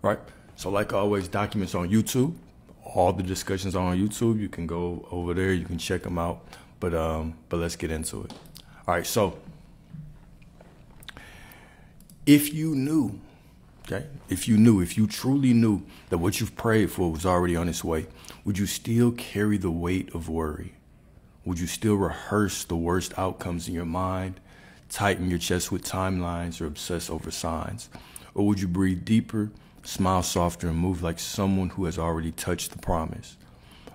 right? So like always, documents on YouTube. All the discussions are on YouTube. You can go over there. You can check them out. But let's get into it. All right. So if you knew, okay, if you truly knew that what you've prayed for was already on its way, would you still carry the weight of worry? Would you still rehearse the worst outcomes in your mind, tighten your chest with timelines, or obsess over signs? Or would you breathe deeper, smile softer, and move like someone who has already touched the promise?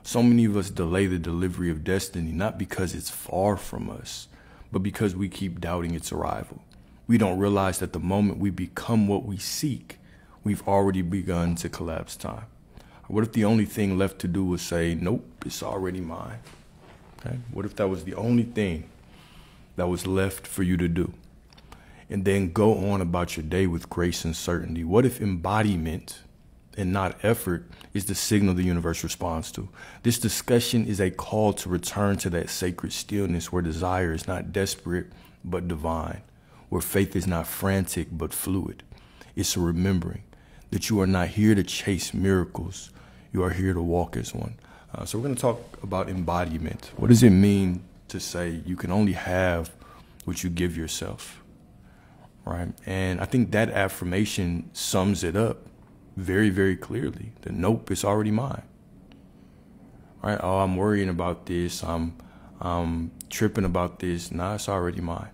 So many of us delay the delivery of destiny, not because it's far from us, but because we keep doubting its arrival. We don't realize that the moment we become what we seek, we've already begun to collapse time. What if the only thing left to do was say, nope, it's already mine? Okay? What if that was the only thing that was left for you to do? And then go on about your day with grace and certainty. What if embodiment and not effort is the signal the universe responds to? This discussion is a call to return to that sacred stillness where desire is not desperate but divine, where faith is not frantic but fluid. It's a remembering that you are not here to chase miracles. You are here to walk as one. So we're going to talk about embodiment. What does it mean to say you can only have what you give yourself, right? And I think that affirmation sums it up very, very clearly. That nope, it's already mine, right? Oh, I'm worrying about this. I'm tripping about this. Nah, it's already mine.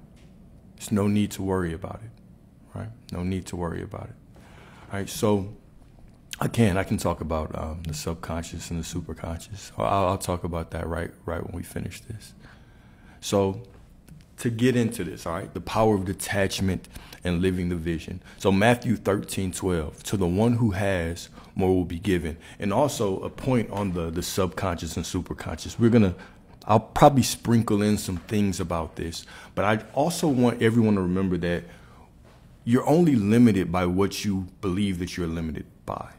There's no need to worry about it, right? No need to worry about it. All right, so I can talk about the subconscious and the superconscious. I'll talk about that right when we finish this. So to get into this, all right, the power of detachment and living the vision. So Matthew 13:12, to the one who has, more will be given. And also a point on the subconscious and superconscious. I'll probably sprinkle in some things about this, but I also want everyone to remember that you're only limited by what you believe that you're limited by.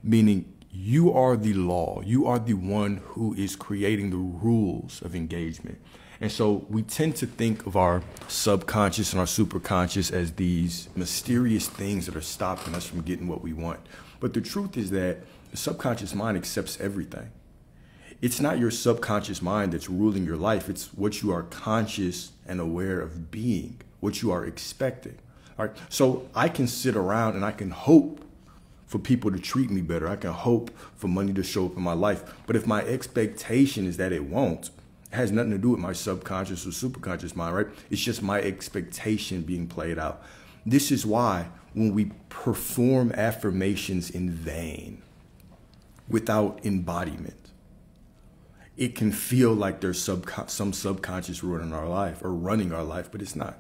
Meaning you are the law. You are the one who is creating the rules of engagement. And so we tend to think of our subconscious and our superconscious as these mysterious things that are stopping us from getting what we want. But the truth is that the subconscious mind accepts everything. It's not your subconscious mind that's ruling your life. It's what you are conscious and aware of being, what you are expecting. All right. So I can sit around and I can hope for people to treat me better. I can hope for money to show up in my life. But if my expectation is that it won't, it has nothing to do with my subconscious or superconscious mind, right? It's just my expectation being played out. This is why when we perform affirmations in vain, without embodiment, it can feel like there's some subconscious running our life, but it's not.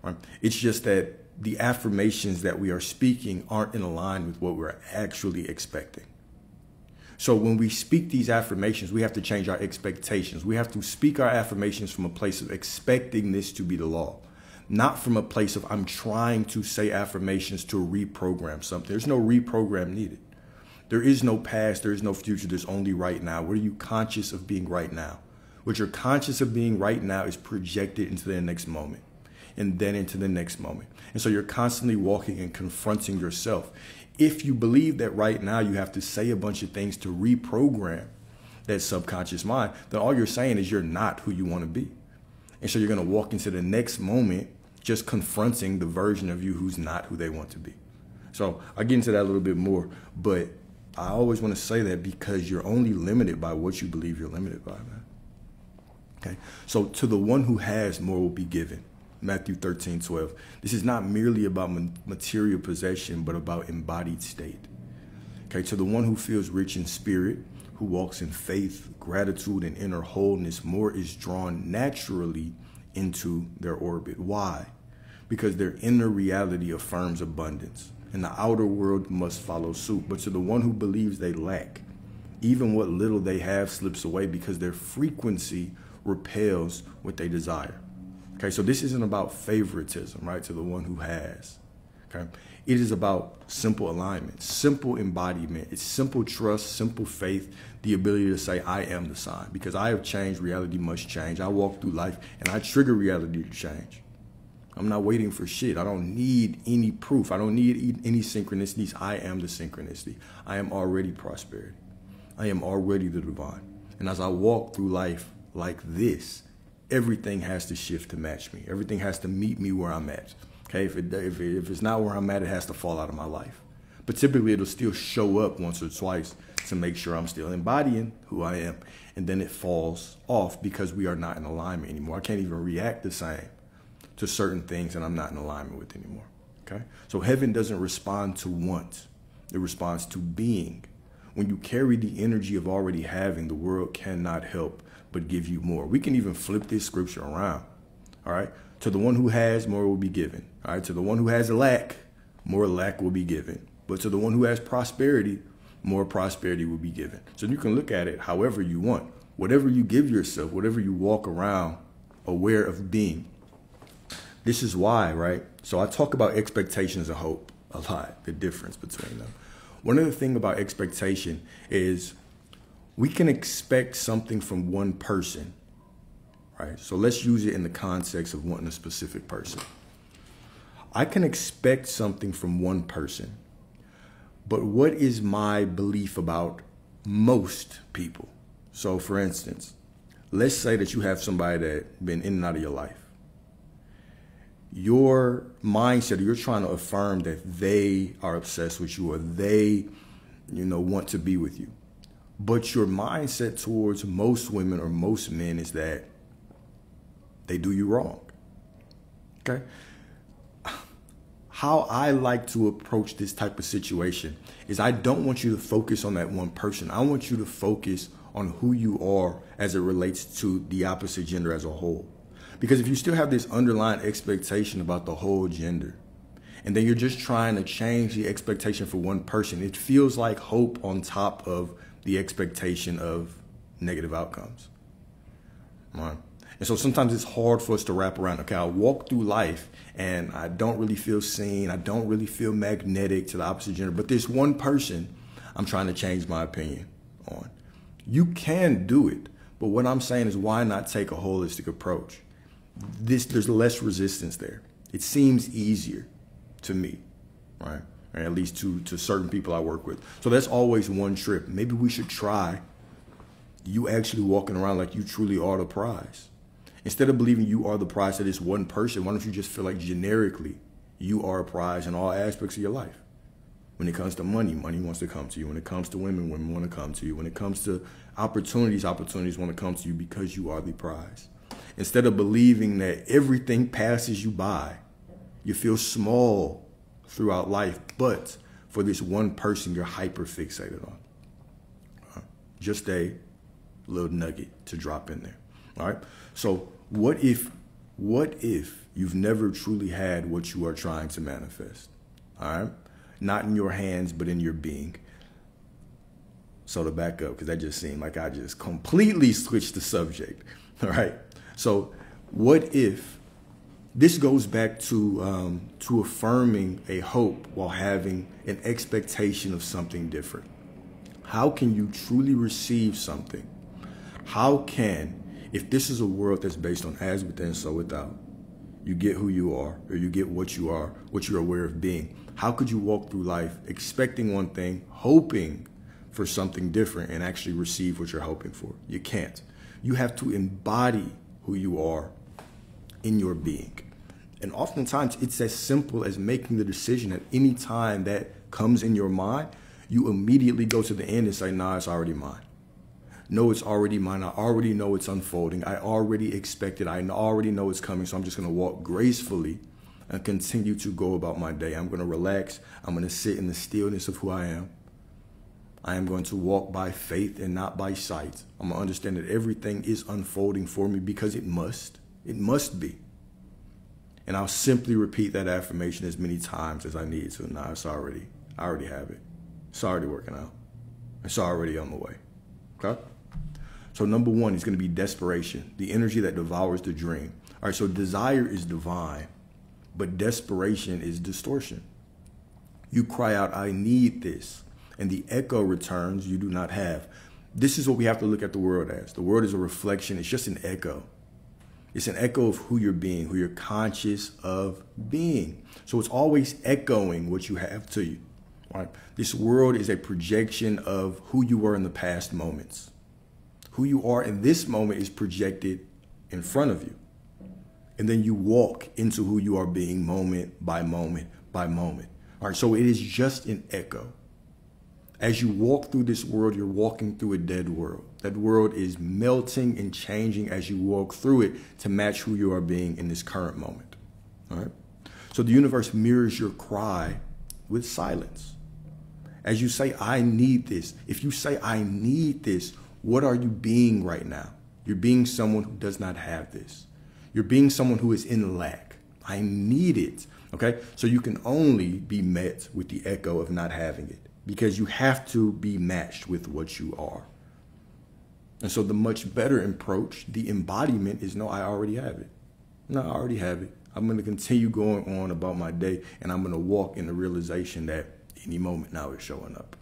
Right? It's just that the affirmations that we are speaking aren't in line with what we're actually expecting. So when we speak these affirmations, we have to change our expectations. We have to speak our affirmations from a place of expecting this to be the law, not from a place of I'm trying to say affirmations to reprogram something. There's no reprogram needed. There is no past. There is no future. There's only right now. What are you conscious of being right now? What you're conscious of being right now is projected into the next moment and then into the next moment. And so you're constantly walking and confronting yourself. If you believe that right now you have to say a bunch of things to reprogram that subconscious mind, then all you're saying is you're not who you want to be. And so you're going to walk into the next moment just confronting the version of you who's not who they want to be. So I'll get into that a little bit more, but I always want to say that because you're only limited by what you believe you're limited by, man. Okay. So to the one who has, more will be given. Matthew 13:12. This is not merely about material possession, but about embodied state. Okay, to the one who feels rich in spirit, who walks in faith, gratitude, and inner wholeness, more is drawn naturally into their orbit. Why? Because their inner reality affirms abundance, and the outer world must follow suit. But to the one who believes they lack, even what little they have slips away because their frequency repels what they desire. Okay, so this isn't about favoritism, right, to the one who has. Okay, it is about simple alignment, simple embodiment. It's simple trust, simple faith, the ability to say, I am the sign. Because I have changed, reality must change. I walk through life and I trigger reality to change. I'm not waiting for shit. I don't need any proof. I don't need any synchronicities. I am the synchronicity. I am already prosperity. I am already the divine. And as I walk through life like this, everything has to shift to match me. Everything has to meet me where I'm at. Okay, if it's not where I'm at, it has to fall out of my life. But typically it'll still show up once or twice to make sure I'm still embodying who I am. And then it falls off because we are not in alignment anymore. I can't even react the same to certain things that I'm not in alignment with anymore. Okay, so heaven doesn't respond to want. It responds to being. When you carry the energy of already having, the world cannot help but give you more. We can even flip this scripture around. All right. To the one who has, more will be given. All right. To the one who has lack, more lack will be given. But to the one who has prosperity, more prosperity will be given. So you can look at it however you want. Whatever you give yourself, whatever you walk around aware of being. This is why, right? So I talk about expectations and hope a lot, the difference between them. One of the things about expectation is we can expect something from one person, right? So let's use it in the context of wanting a specific person. I can expect something from one person, but what is my belief about most people? So for instance, let's say that you have somebody that's been in and out of your life. Your mindset, you're trying to affirm that they are obsessed with you or they, want to be with you. But your mindset towards most women or most men is that they do you wrong. Okay? How I like to approach this type of situation is I don't want you to focus on that one person. I want you to focus on who you are as it relates to the opposite gender as a whole. Because if you still have this underlying expectation about the whole gender, and then you're just trying to change the expectation for one person, it feels like hope on top of the expectation of negative outcomes. Right? And so sometimes it's hard for us to wrap around. Okay, I walk through life and I don't really feel seen. I don't really feel magnetic to the opposite gender. But there's one person I'm trying to change my opinion on. You can do it. But what I'm saying is, why not take a holistic approach? There's less resistance there. It seems easier to me, right? Or at least to certain people I work with. So that's always one trip. Maybe we should try you actually walking around like you truly are the prize. Instead of believing you are the prize to this one person, why don't you just feel like generically you are a prize in all aspects of your life? When it comes to money, money wants to come to you. When it comes to women, women want to come to you. When it comes to opportunities, opportunities want to come to you because you are the prize. Instead of believing that everything passes you by, you feel small throughout life, but for this one person you're hyper fixated on. Just a little nugget to drop in there. All right. So what if you've never truly had what you are trying to manifest? All right. Not in your hands, but in your being. So to back up, because that just seemed like I just completely switched the subject. All right. So what if this goes back to affirming a hope while having an expectation of something different? How can you truly receive something? How can, if this is a world that's based on as within, so without, you get who you are, or you get what you are, what you're aware of being, how could you walk through life expecting one thing, hoping for something different, and actually receive what you're hoping for? You can't. You have to embody who you are in your being. And oftentimes it's as simple as making the decision at any time that comes in your mind, you immediately go to the end and say, nah, it's already mine. No, it's already mine. I already know it's unfolding. I already expect it. I already know it's coming. So I'm just going to walk gracefully and continue to go about my day. I'm going to relax. I'm going to sit in the stillness of who I am. I am going to walk by faith and not by sight. I'm going to understand that everything is unfolding for me because it must. It must be. And I'll simply repeat that affirmation as many times as I need to. Nah, I already have it. It's already working out. It's already on the way. Okay? So number one is going to be desperation, the energy that devours the dream. All right, so desire is divine, but desperation is distortion. You cry out, I need this, and the echo returns, you do not have. This is what we have to look at the world as. The world is a reflection. It's just an echo. It's an echo of who you're being, who you're conscious of being. So it's always echoing what you have to you. Right? This world is a projection of who you were in the past moments. Who you are in this moment is projected in front of you. And then you walk into who you are being moment by moment by moment. All right, so it is just an echo. As you walk through this world, you're walking through a dead world. That world is melting and changing as you walk through it to match who you are being in this current moment. All right? So the universe mirrors your cry with silence. As you say, I need this. If you say, I need this, what are you being right now? You're being someone who does not have this. You're being someone who is in lack. I need it. Okay? So you can only be met with the echo of not having it, because you have to be matched with what you are. And so the much better approach, the embodiment, is no, I already have it. No, I already have it. I'm going to continue going on about my day, and I'm going to walk in the realization that any moment now it's showing up.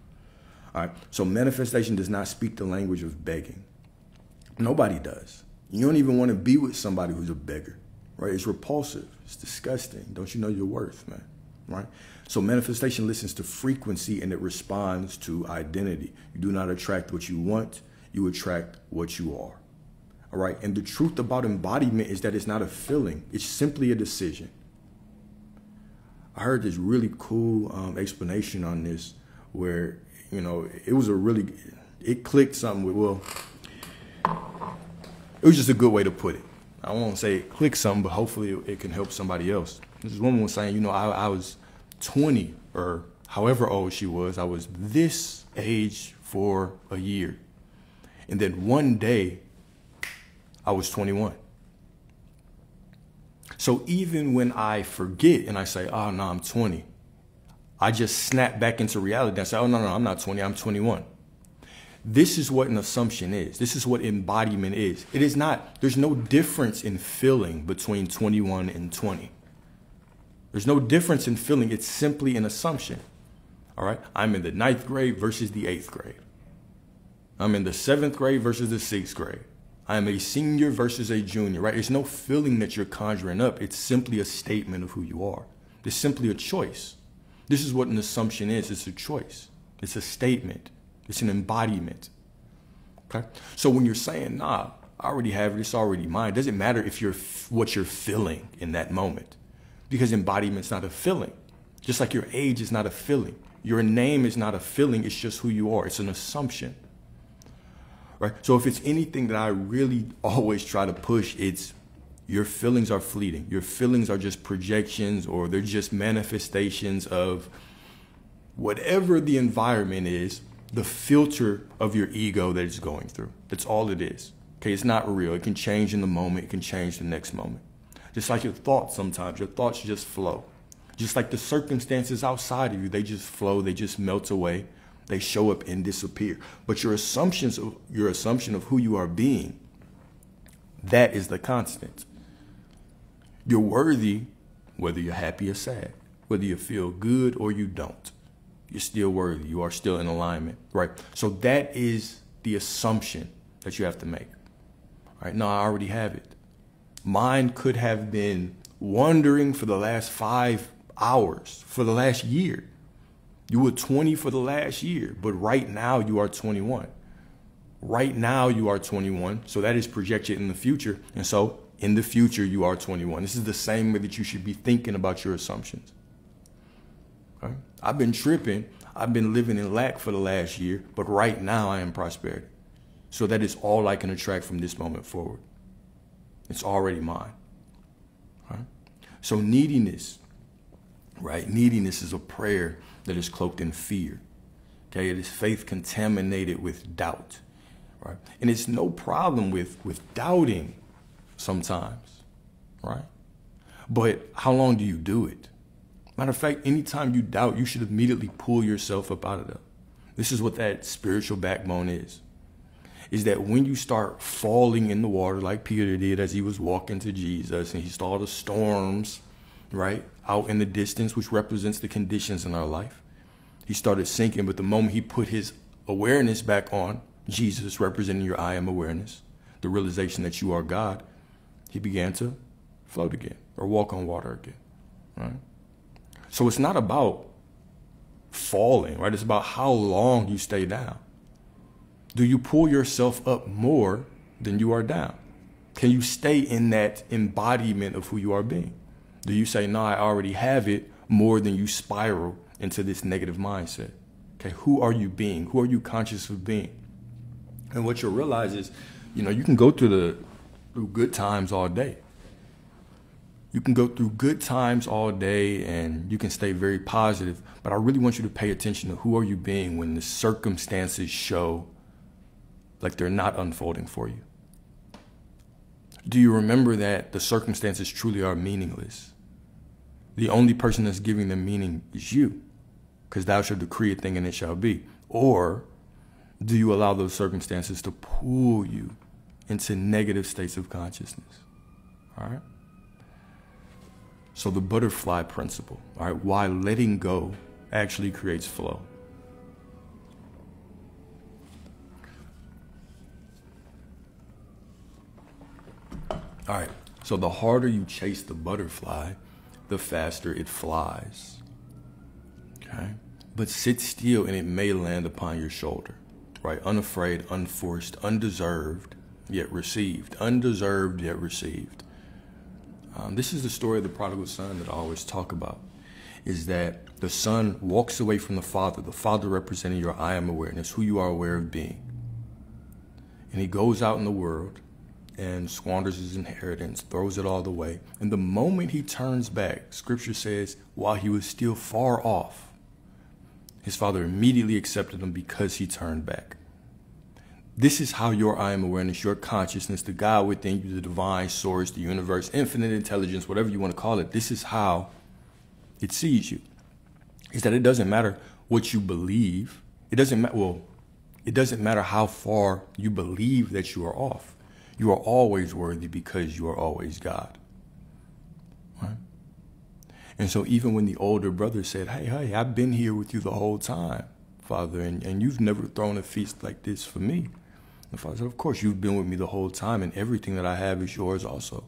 All right. So manifestation does not speak the language of begging. Nobody does. You don't even want to be with somebody who's a beggar, right? It's repulsive. It's disgusting. Don't you know your worth, man? Right? So manifestation listens to frequency and it responds to identity. You do not attract what you want. You attract what you are. All right. And the truth about embodiment is that it's not a feeling. It's simply a decision. I heard this really cool explanation on this where, you know, it clicked something with, well, it was just a good way to put it. I won't say it clicked something, but hopefully it can help somebody else. This woman was saying, you know, I was 20 or however old she was. I was this age for a year. And then one day I was 21. So even when I forget and I say, oh, no, I'm 20, I just snap back into reality and say, oh, no, I'm not 20, I'm 21. This is what an assumption is. This is what embodiment is. It is not, there's no difference in feeling between 21 and 20. There's no difference in feeling. It's simply an assumption. All right. I'm in the 9th grade versus the 8th grade. I'm in the 7th grade versus the 6th grade. I am a senior versus a junior, right? There's no feeling that you're conjuring up. It's simply a statement of who you are. It's simply a choice. This is what an assumption is. It's a choice. It's a statement. It's an embodiment. Okay. So when you're saying, nah, I already have it, it's already mine, it doesn't matter if what you're feeling in that moment, because embodiment's not a feeling. Just like your age is not a feeling. Your name is not a feeling. It's just who you are. It's an assumption. Right? So if it's anything that I really always try to push, it's your feelings are fleeting. Your feelings are just projections, or they're just manifestations of whatever the environment is, the filter of your ego that it's going through. That's all it is. Okay, it's not real. It can change in the moment. It can change the next moment. Just like your thoughts sometimes. Your thoughts just flow. Just like the circumstances outside of you, they just flow. They just melt away. They show up and disappear. But your assumption of who you are being, that is the constant. You're worthy whether you're happy or sad, whether you feel good or you don't. You're still worthy. You are still in alignment, right? So that is the assumption that you have to make. All right, no, I already have it. Mine could have been wandering for the last 5 hours, for the last year. You were 20 for the last year, but right now you are 21. Right now you are 21, so that is projected in the future. And so in the future you are 21. This is the same way that you should be thinking about your assumptions. Okay? I've been tripping. I've been living in lack for the last year, but right now I am prosperity. So that is all I can attract from this moment forward. It's already mine. Right? So neediness, right? Neediness is a prayer that is cloaked in fear. Okay, it is faith contaminated with doubt. Right? And it's no problem with doubting sometimes, right? But how long do you do it? Matter of fact, anytime you doubt, you should immediately pull yourself up out of it. This is what that spiritual backbone is that when you start falling in the water like Peter did as he was walking to Jesus and he saw the storms, right, out in the distance, which represents the conditions in our life, he started sinking. But the moment he put his awareness back on Jesus, representing your I am awareness, the realization that you are God, he began to float again or walk on water again, right? So it's not about falling, right? It's about how long you stay down. Do you pull yourself up more than you are down? Can you stay in that embodiment of who you are being? Do you say, no, I already have it, more than you spiral into this negative mindset? Okay, who are you being? Who are you conscious of being? And what you'll realize is, you can go through good times all day. You can go through good times all day and you can stay very positive, but I really want you to pay attention to who are you being when the circumstances show like they're not unfolding for you. Do you remember that the circumstances truly are meaningless? The only person that's giving them meaning is you, because thou shalt decree a thing and it shall be. Or do you allow those circumstances to pull you into negative states of consciousness? All right? So the butterfly principle, all right, why letting go actually creates flow. All right, so the harder you chase the butterfly, the faster it flies. Okay? But sit still and it may land upon your shoulder, right? Unafraid, unforced, undeserved, yet received. Undeserved, yet received. This is the story of the prodigal son that I always talk about, is that the son walks away from the father representing your I am awareness, who you are aware of being. And he goes out in the world and squanders his inheritance, throws it all away. And the moment he turns back, scripture says, while he was still far off, his father immediately accepted him because he turned back. This is how your I am awareness, your consciousness, the God within you, the divine source, the universe, infinite intelligence, whatever you want to call it, this is how it sees you. Is that it doesn't matter what you believe. It doesn't matter how far you believe that you are off. You are always worthy because you are always God. Right? And so even when the older brother said, hey, I've been here with you the whole time, Father, and you've never thrown a feast like this for me. The father said, of course, you've been with me the whole time, and everything that I have is yours also.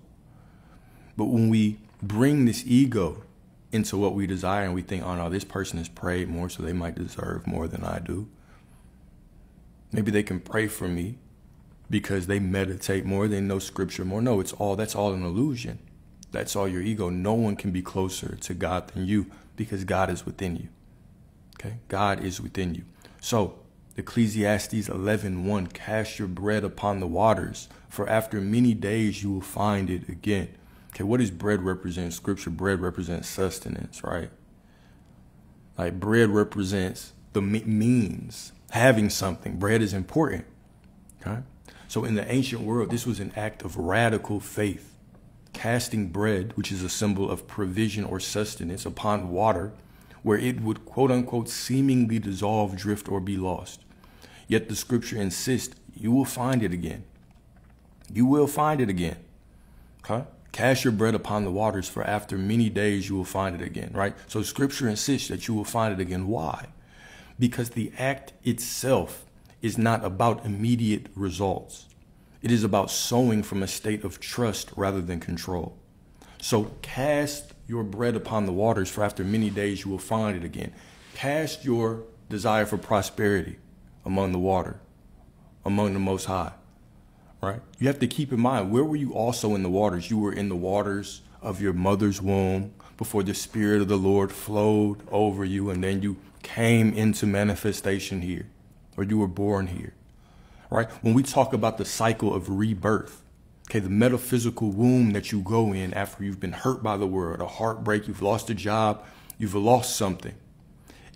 But when we bring this ego into what we desire and we think, oh no, this person has prayed more, so they might deserve more than I do. Maybe they can pray for me because they meditate more, they know scripture more. No, that's all an illusion. That's all your ego. No one can be closer to God than you because God is within you. Okay? God is within you. So Ecclesiastes 11:1, cast your bread upon the waters, for after many days you will find it again. Okay, what does bread represent in scripture? Bread represents sustenance, right? Like bread represents the means, having something. Bread is important, okay? So in the ancient world, this was an act of radical faith. Casting bread, which is a symbol of provision or sustenance, upon water, where it would, quote unquote, seemingly dissolve, drift, or be lost. Yet the scripture insists you will find it again. You will find it again. Okay? Cast your bread upon the waters, for after many days you will find it again, right? So scripture insists that you will find it again. Why? Because the act itself is not about immediate results. It is about sowing from a state of trust rather than control. So cast your bread upon the waters, for after many days you will find it again. Cast your desire for prosperity among the water, among the Most High, right? You have to keep in mind, where were you also in the waters? You were in the waters of your mother's womb before the Spirit of the Lord flowed over you, and then you came into manifestation here, or you were born here, right? When we talk about the cycle of rebirth, okay, the metaphysical womb that you go in after you've been hurt by the world, a heartbreak, you've lost a job, you've lost something,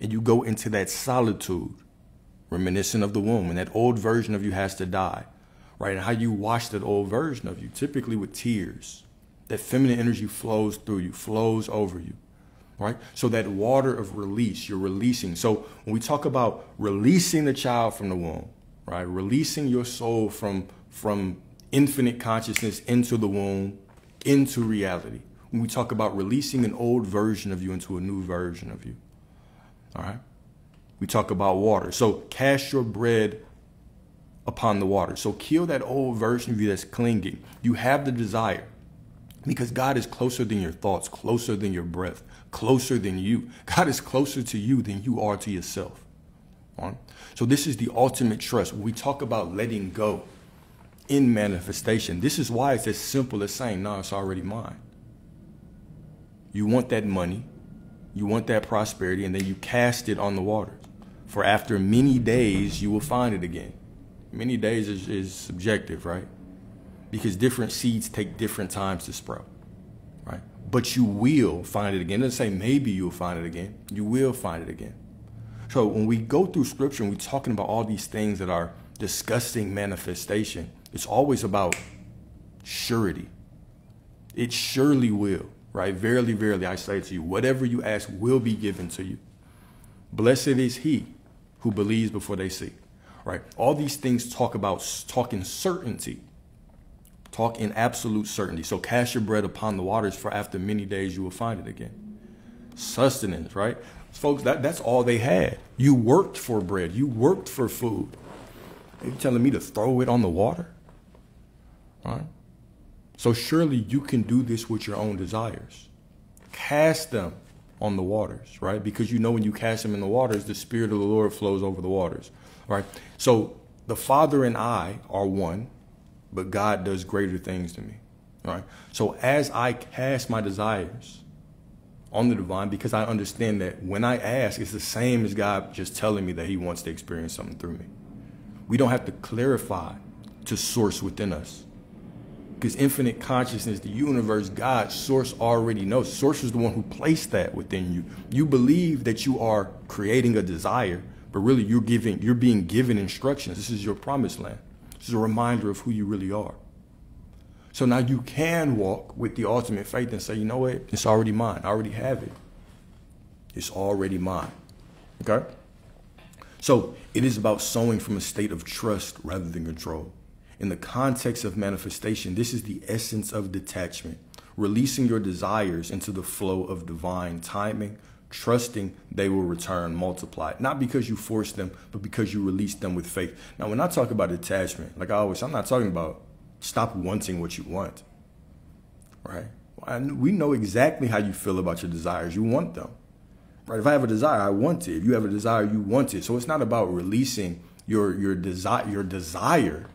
and you go into that solitude, reminiscent of the womb, and that old version of you has to die, right? And how you wash that old version of you, typically with tears. That feminine energy flows through you, flows over you, right? So that water of release, you're releasing. So when we talk about releasing the child from the womb, right? Releasing your soul from infinite consciousness into the womb, into reality. When we talk about releasing an old version of you into a new version of you, all right? We talk about water. So cast your bread upon the water. So kill that old version of you that's clinging. You have the desire. Because God is closer than your thoughts, closer than your breath, closer than you. God is closer to you than you are to yourself. All right? So this is the ultimate trust. When we talk about letting go in manifestation, this is why it's as simple as saying, no, it's already mine. You want that money, you want that prosperity, and then you cast it on the waters. For after many days, you will find it again. Many days is subjective, right? Because different seeds take different times to sprout, right? But you will find it again. It doesn't say maybe you'll find it again. You will find it again. So when we go through scripture and we're talking about all these things that are discussing manifestation, it's always about surety. It surely will, right? Verily, verily, I say to you, whatever you ask will be given to you. Blessed is he who believes before they see, right? All these things talk in certainty. Talk in absolute certainty. So cast your bread upon the waters, for after many days you will find it again. Sustenance, right? Folks, that's all they had. You worked for bread. You worked for food. Are you telling me to throw it on the water? All right? So surely you can do this with your own desires. Cast them on the waters, right? Because you know when you cast them in the waters, the Spirit of the Lord flows over the waters, right? So the Father and I are one, but God does greater things to me, all right? So as I cast my desires on the divine, because I understand that when I ask, it's the same as God just telling me that he wants to experience something through me. We don't have to clarify to source within us. Because infinite consciousness, the universe, God, source already knows. Source is the one who placed that within you. You believe that you are creating a desire, but really you're being given instructions. This is your promised land. This is a reminder of who you really are. So now you can walk with the ultimate faith and say, you know what? It's already mine. I already have it. It's already mine. Okay? So it is about sowing from a state of trust rather than control. In the context of manifestation, this is the essence of detachment, releasing your desires into the flow of divine timing, trusting they will return multiplied, not because you force them, but because you release them with faith. Now, when I talk about detachment, I'm not talking about stop wanting what you want, right? We know exactly how you feel about your desires. You want them, right? If I have a desire, I want it. If you have a desire, you want it. So it's not about releasing your desire,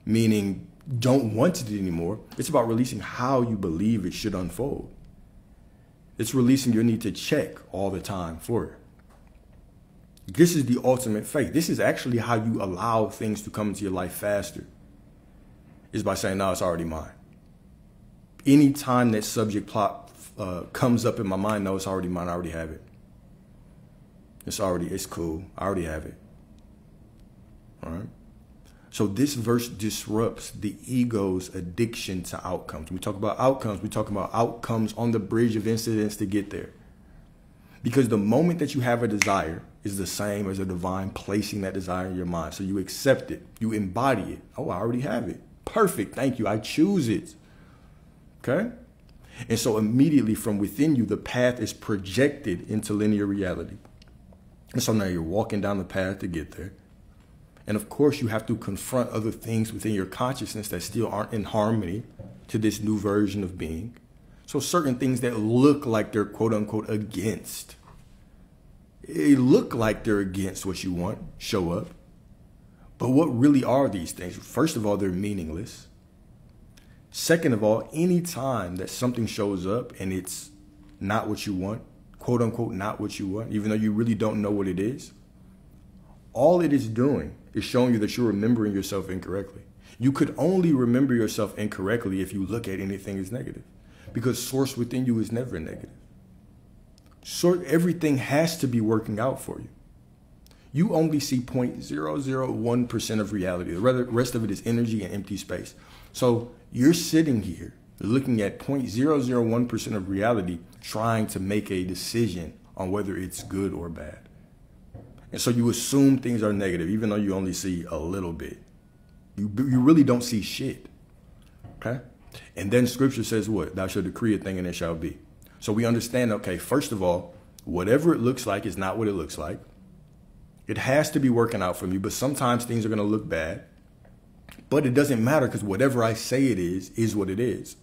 meaning don't want it anymore. It's about releasing how you believe it should unfold. It's releasing your need to check all the time for it. This is the ultimate faith. This is actually how you allow things to come into your life faster. Is by saying, no, it's already mine. Anytime that subject plot comes up in my mind, no, it's already mine. I already have it. It's cool. I already have it. All right. So this verse disrupts the ego's addiction to outcomes. When we talk about outcomes, we talk about outcomes on the bridge of incidents to get there. Because the moment that you have a desire is the same as a divine placing that desire in your mind. So you accept it. You embody it. Oh, I already have it. Perfect. Thank you. I choose it. Okay? And so immediately from within you, the path is projected into linear reality. And so now you're walking down the path to get there. And of course, you have to confront other things within your consciousness that still aren't in harmony to this new version of being. So certain things that look like they're quote unquote against. They look like they're against what you want, show up. But what really are these things? First of all, they're meaningless. Second of all, any time that something shows up and it's not what you want, quote unquote, not what you want, even though you really don't know what it is, all it is doing is showing you that you're remembering yourself incorrectly. You could only remember yourself incorrectly if you look at anything as negative, because source within you is never negative. So everything has to be working out for you. You only see 0.001% of reality. The rest of it is energy and empty space. So you're sitting here looking at 0.001% of reality, trying to make a decision on whether it's good or bad. And so you assume things are negative, even though you only see a little bit. You really don't see shit. Okay? And then scripture says what? Thou shalt decree a thing and it shall be. So we understand, okay, first of all, whatever it looks like is not what it looks like. It has to be working out for me, but sometimes things are going to look bad. But it doesn't matter because whatever I say it is what it is.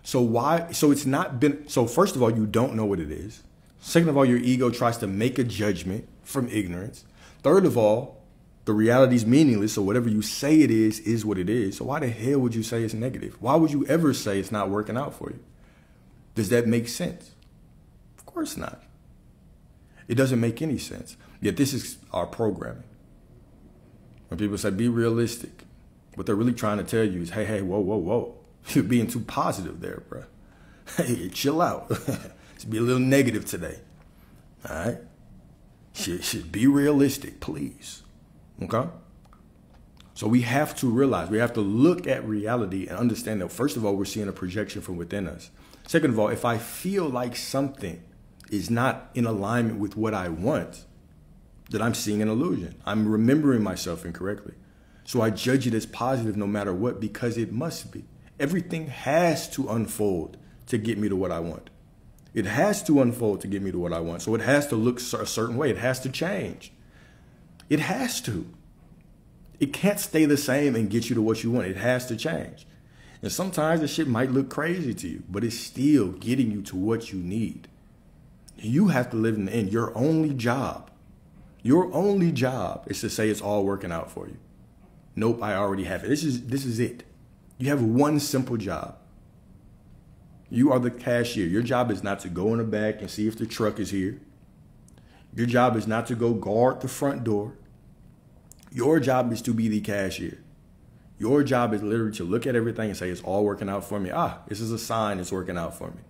So why? So it's not been. So first of all, you don't know what it is. Second of all, your ego tries to make a judgment from ignorance. Third of all, the reality is meaningless. So whatever you say it is what it is. So why the hell would you say it's negative? Why would you ever say it's not working out for you? Does that make sense? Of course not. It doesn't make any sense. Yet this is our programming. When people say, be realistic, what they're really trying to tell you is, hey, whoa, whoa, whoa. You're being too positive there, bro. Hey, chill out. Let's be a little negative today. All right? Should be realistic, please. Okay? So we have to realize, we have to look at reality and understand that, first of all, we're seeing a projection from within us. Second of all, if I feel like something is not in alignment with what I want, then I'm seeing an illusion. I'm remembering myself incorrectly. So I judge it as positive no matter what, because it must be. Everything has to unfold to get me to what I want. It has to unfold to get me to what I want. So it has to look a certain way. It has to change. It has to. It can't stay the same and get you to what you want. It has to change. And sometimes the shit might look crazy to you, but it's still getting you to what you need. You have to live in the end. Your only job is to say it's all working out for you. Nope, I already have it. This is it. You have one simple job. You are the cashier. Your job is not to go in the back and see if the truck is here. Your job is not to go guard the front door. Your job is to be the cashier. Your job is literally to look at everything and say, it's all working out for me. This is a sign it's working out for me.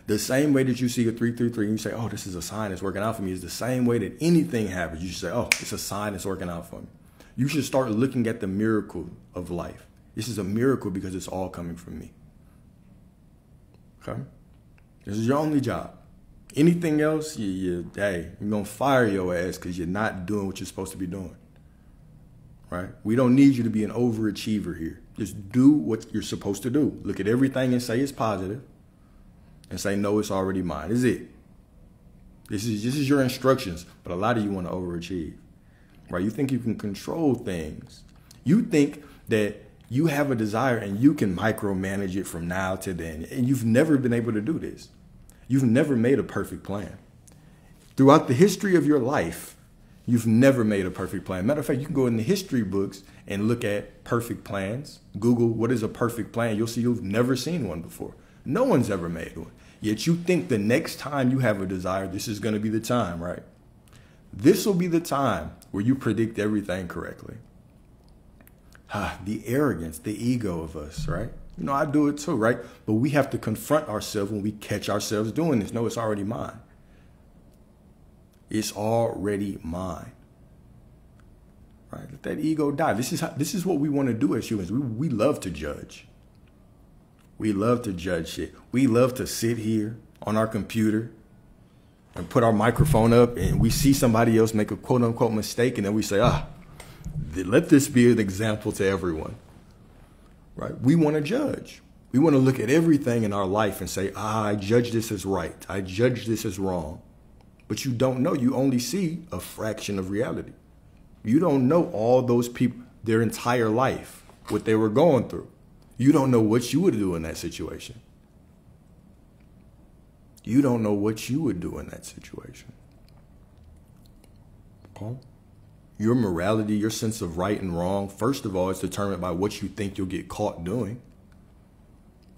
The same way that you see a 333 and you say, oh, this is a sign it's working out for me, is the same way that anything happens. You should say, oh, it's a sign it's working out for me. You should start looking at the miracle of life. This is a miracle because it's all coming from me. Okay? This is your only job. Anything else, you're going to fire your ass because you're not doing what you're supposed to be doing. Right? We don't need you to be an overachiever here. Just do what you're supposed to do. Look at everything and say it's positive. And say, no, it's already mine. This is it. This is your instructions. But a lot of you want to overachieve. Right? You think you can control things. You think that you have a desire and you can micromanage it from now to then. And you've never been able to do this. You've never made a perfect plan. Throughout the history of your life, you've never made a perfect plan. Matter of fact, you can go in the history books and look at perfect plans. Google what is a perfect plan. You'll see you've never seen one before. No one's ever made one. Yet you think the next time you have a desire, this is going to be the time, right? This will be the time where you predict everything correctly. The arrogance, the ego of us, right? You know, I do it too, right? But we have to confront ourselves when we catch ourselves doing this. No, it's already mine. It's already mine. Right? Let that ego die. This is what we want to do as humans. We love to judge. We love to judge shit. We love to sit here on our computer and put our microphone up and we see somebody else make a quote unquote mistake and then we say, let this be an example to everyone. Right? We want to judge. We want to look at everything in our life and say, I judge this as right. I judge this as wrong. But you don't know. You only see a fraction of reality. You don't know all those people, their entire life, what they were going through. You don't know what you would do in that situation. You don't know what you would do in that situation. Okay? Your morality, your sense of right and wrong, first of all, is determined by what you think you'll get caught doing.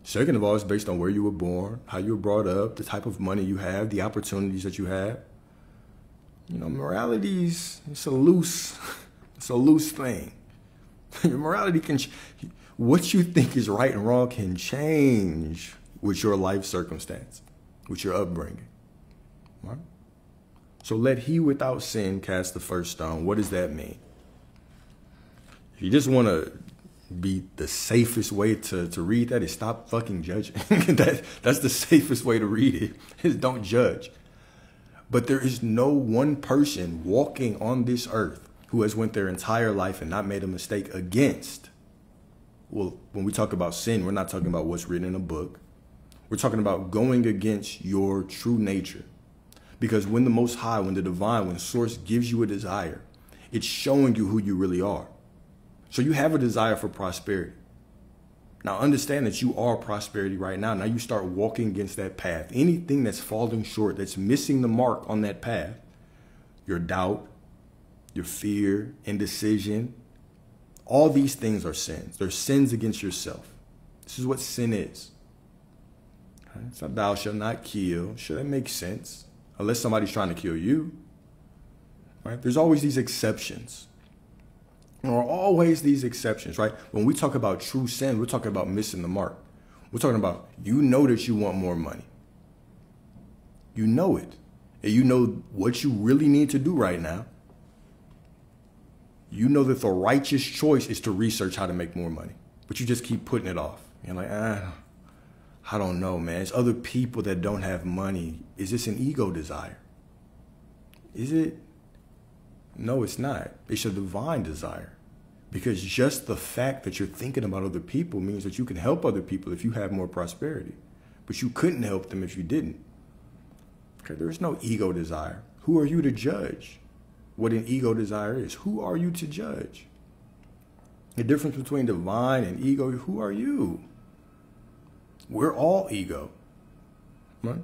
Second of all, it's based on where you were born, how you were brought up, the type of money you have, the opportunities that you have. You know, morality it's a loose thing. Your morality can, what you think is right and wrong can change with your life circumstance, with your upbringing. Right? So let he without sin cast the first stone. What does that mean? If you just want to be the safest way to read that is stop fucking judging. That's the safest way to read it, is don't judge. But there is no one person walking on this earth who has went their entire life and not made a mistake against. Well, when we talk about sin, we're not talking about what's written in a book. We're talking about going against your true nature. Because when the Most High, when the Divine, when Source gives you a desire, it's showing you who you really are. So you have a desire for prosperity. Now understand that you are prosperity right now. Now you start walking against that path. Anything that's falling short, that's missing the mark on that path, your doubt, your fear, indecision, all these things are sins. They're sins against yourself. This is what sin is. It's not thou shalt not kill. Sure, that makes sense. Unless somebody's trying to kill you. Right? There's always these exceptions. There are always these exceptions, right? When we talk about true sin, we're talking about missing the mark. We're talking about, you know that you want more money. You know it. And you know what you really need to do right now. You know that the righteous choice is to research how to make more money. But you just keep putting it off. You're like, I don't know, man. It's other people that don't have money. Is this an ego desire? Is it? No, it's not. It's a divine desire. Because just the fact that you're thinking about other people means that you can help other people if you have more prosperity. But you couldn't help them if you didn't. Okay, there is no ego desire. Who are you to judge what an ego desire is? Who are you to judge? The difference between divine and ego, who are you? We're all ego. Right?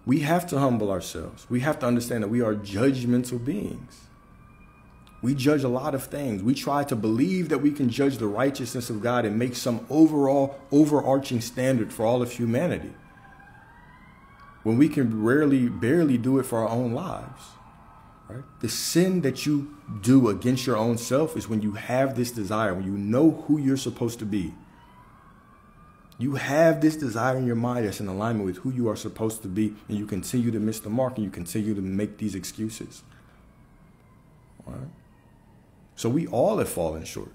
We have to humble ourselves. We have to understand that we are judgmental beings. We judge a lot of things. We try to believe that we can judge the righteousness of God and make some overall overarching standard for all of humanity, when we can barely do it for our own lives. Right? The sin that you do against your own self is when you have this desire, when you know who you're supposed to be. You have this desire in your mind that's in alignment with who you are supposed to be, and you continue to miss the mark, and you continue to make these excuses. All right? So we all have fallen short.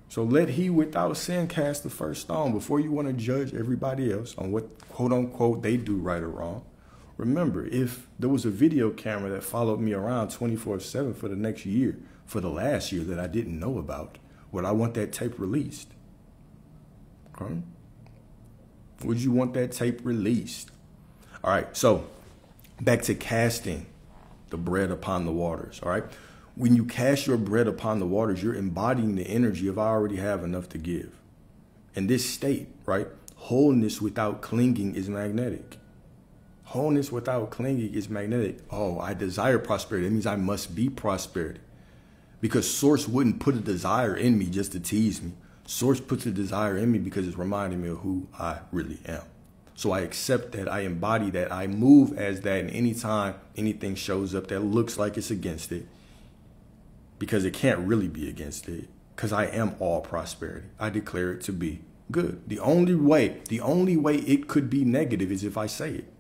So let he without sin cast the first stone. Before you want to judge everybody else on what, quote unquote, they do right or wrong, remember, if there was a video camera that followed me around 24/7 for the next year, for the last year that I didn't know about, would I want that tape released? Okay? Would you want that tape released? All right, so back to casting the bread upon the waters, all right? When you cast your bread upon the waters, you're embodying the energy of I already have enough to give. In this state, right, wholeness without clinging is magnetic. Wholeness without clinging is magnetic. Oh, I desire prosperity. That means I must be prosperity. Because Source wouldn't put a desire in me just to tease me. Source puts a desire in me because it's reminding me of who I really am. So I accept that, I embody that, I move as that, and anytime anything shows up that looks like it's against it, because it can't really be against it, because I am all prosperity, I declare it to be good. The only way it could be negative is if I say it.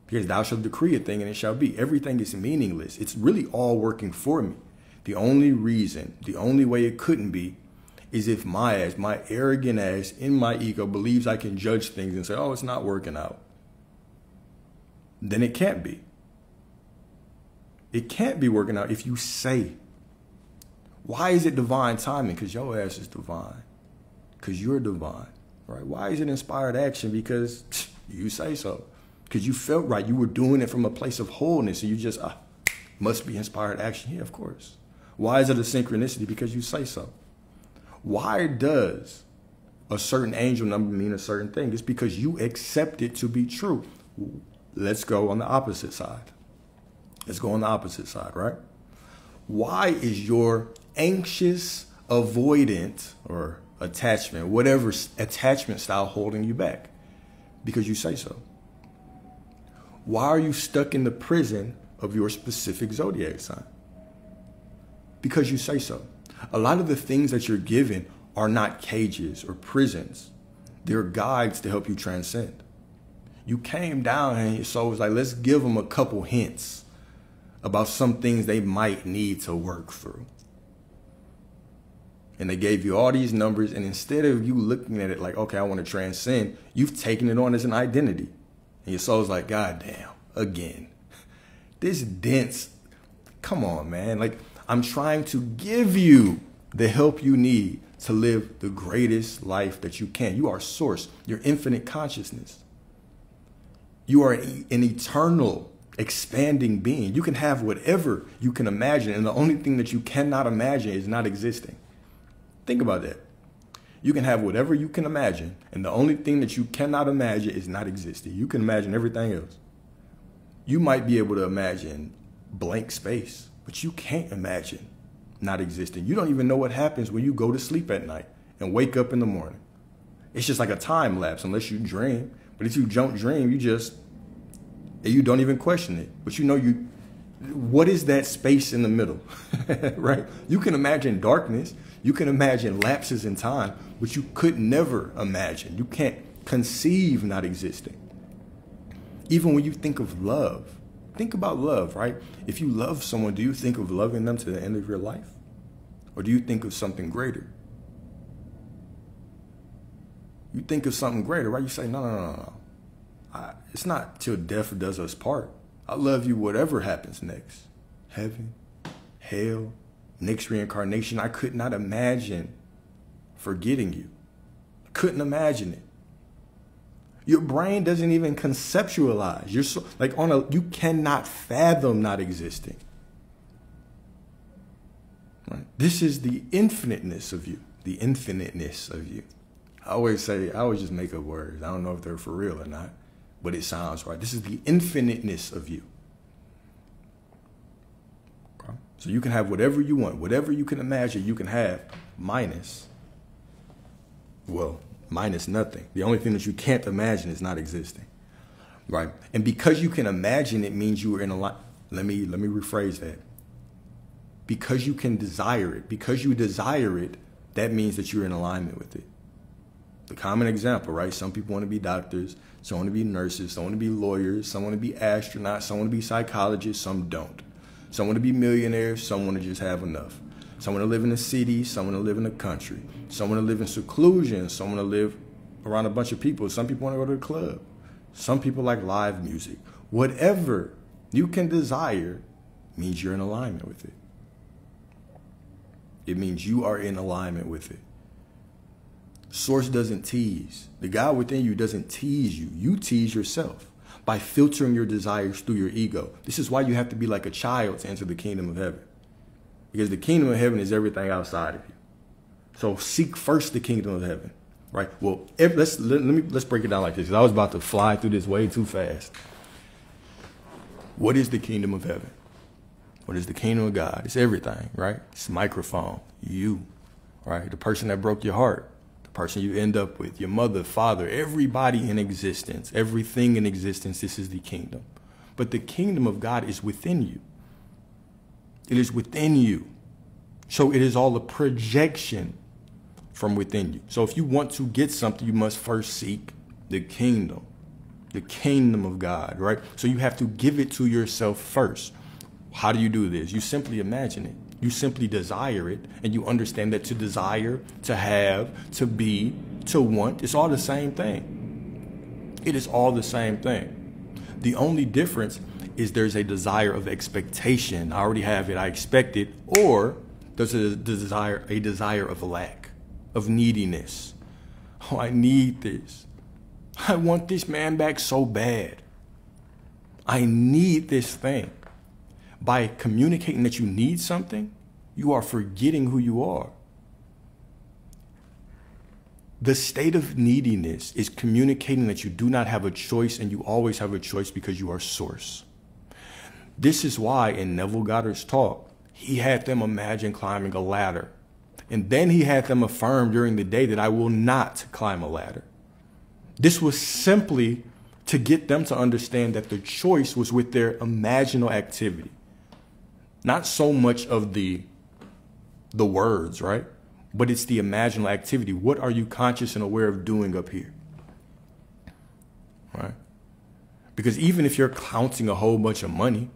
Because thou shalt decree a thing and it shall be. Everything is meaningless. It's really all working for me. The only way it couldn't be is if my arrogant ass in my ego believes I can judge things and say, oh, it's not working out. Then it can't be. It can't be working out if you say. Why is it divine timing? Because your ass is divine. Because you're divine. Right? Why is it inspired action? Because you say so. Because you felt right. You were doing it from a place of wholeness. And you just, must be inspired action. Yeah, of course. Why is it a synchronicity? Because you say so. Why does a certain angel number mean a certain thing? It's because you accept it to be true. Let's go on the opposite side. Let's go on the opposite side, right? Why is your anxious, avoidant, or attachment, whatever attachment style holding you back? Because you say so. Why are you stuck in the prison of your specific zodiac sign? Because you say so. A lot of the things that you're given are not cages or prisons. They're guides to help you transcend. You came down and your soul was like, let's give them a couple hints about some things they might need to work through. And they gave you all these numbers, and instead of you looking at it like, okay, I want to transcend, you've taken it on as an identity. And your soul's like, God damn, again. This dense, come on, man. Like, I'm trying to give you the help you need to live the greatest life that you can. You are Source. You're infinite consciousness. You are an eternal, expanding being. You can have whatever you can imagine, and the only thing that you cannot imagine is not existing. Think about that. You can have whatever you can imagine, and the only thing that you cannot imagine is not existing. You can imagine everything else. You might be able to imagine blank space, but you can't imagine not existing. You don't even know what happens when you go to sleep at night and wake up in the morning. It's just like a time lapse unless you dream. But if you don't dream, you don't even question it. But what is that space in the middle, right? You can imagine darkness. You can imagine lapses in time, but you could never imagine. You can't conceive not existing. Even when you think of love, think about love, right? If you love someone, do you think of loving them to the end of your life? Or do you think of something greater? You think of something greater, right? You say, no. It's not till death does us part. I love you whatever happens next. Heaven, hell, next reincarnation. I could not imagine forgetting you. I couldn't imagine it. Your brain doesn't even conceptualize. You cannot fathom not existing. Right? This is the infiniteness of you. The infiniteness of you. I always just make up words. I don't know if they're for real or not, but it sounds right. This is the infiniteness of you. Okay? So you can have whatever you want, whatever you can imagine, you can have minus nothing. The only thing that you can't imagine is not existing, right? And because you can imagine, it means you are in a line. Let me rephrase that. Because you can desire it, because you desire it, that means that you're in alignment with it. The common example, right? Some people want to be doctors, some want to be nurses, some want to be lawyers, some want to be astronauts, some want to be psychologists, some don't. Some want to be millionaires, some want to just have enough. Some want to live in the city, some want to live in the country. Some want to live in seclusion, some want to live around a bunch of people. Some people want to go to the club. Some people like live music. Whatever you can desire means you're in alignment with it. It means you are in alignment with it. Source doesn't tease. The God within you doesn't tease you. You tease yourself by filtering your desires through your ego. This is why you have to be like a child to enter the kingdom of heaven. Because the kingdom of heaven is everything outside of you. So seek first the kingdom of heaven, right? Well, let's break it down like this, because I was about to fly through this way too fast. What is the kingdom of heaven? What is the kingdom of God? It's everything, right? It's the microphone, you, right? The person that broke your heart, the person you end up with, your mother, father, everybody in existence, everything in existence, this is the kingdom. But the kingdom of God is within you. It is within you. So it is all a projection from within you. So if you want to get something, you must first seek the kingdom of God, right? So you have to give it to yourself first. How do you do this? You simply imagine it. You simply desire it, and you understand that to desire, to have, to be, to want, it's all the same thing. It is all the same thing. The only difference is there's a desire of expectation. I already have it, I expect it. Or there's a desire of lack, of neediness. Oh, I need this. I want this man back so bad. I need this thing. By communicating that you need something, you are forgetting who you are. The state of neediness is communicating that you do not have a choice, and you always have a choice because you are source. This is why in Neville Goddard's talk, he had them imagine climbing a ladder. And then he had them affirm during the day that I will not climb a ladder. This was simply to get them to understand that the choice was with their imaginal activity. Not so much of the words, right? But it's the imaginal activity. What are you conscious and aware of doing up here? Right? Because even if you're counting a whole bunch of money,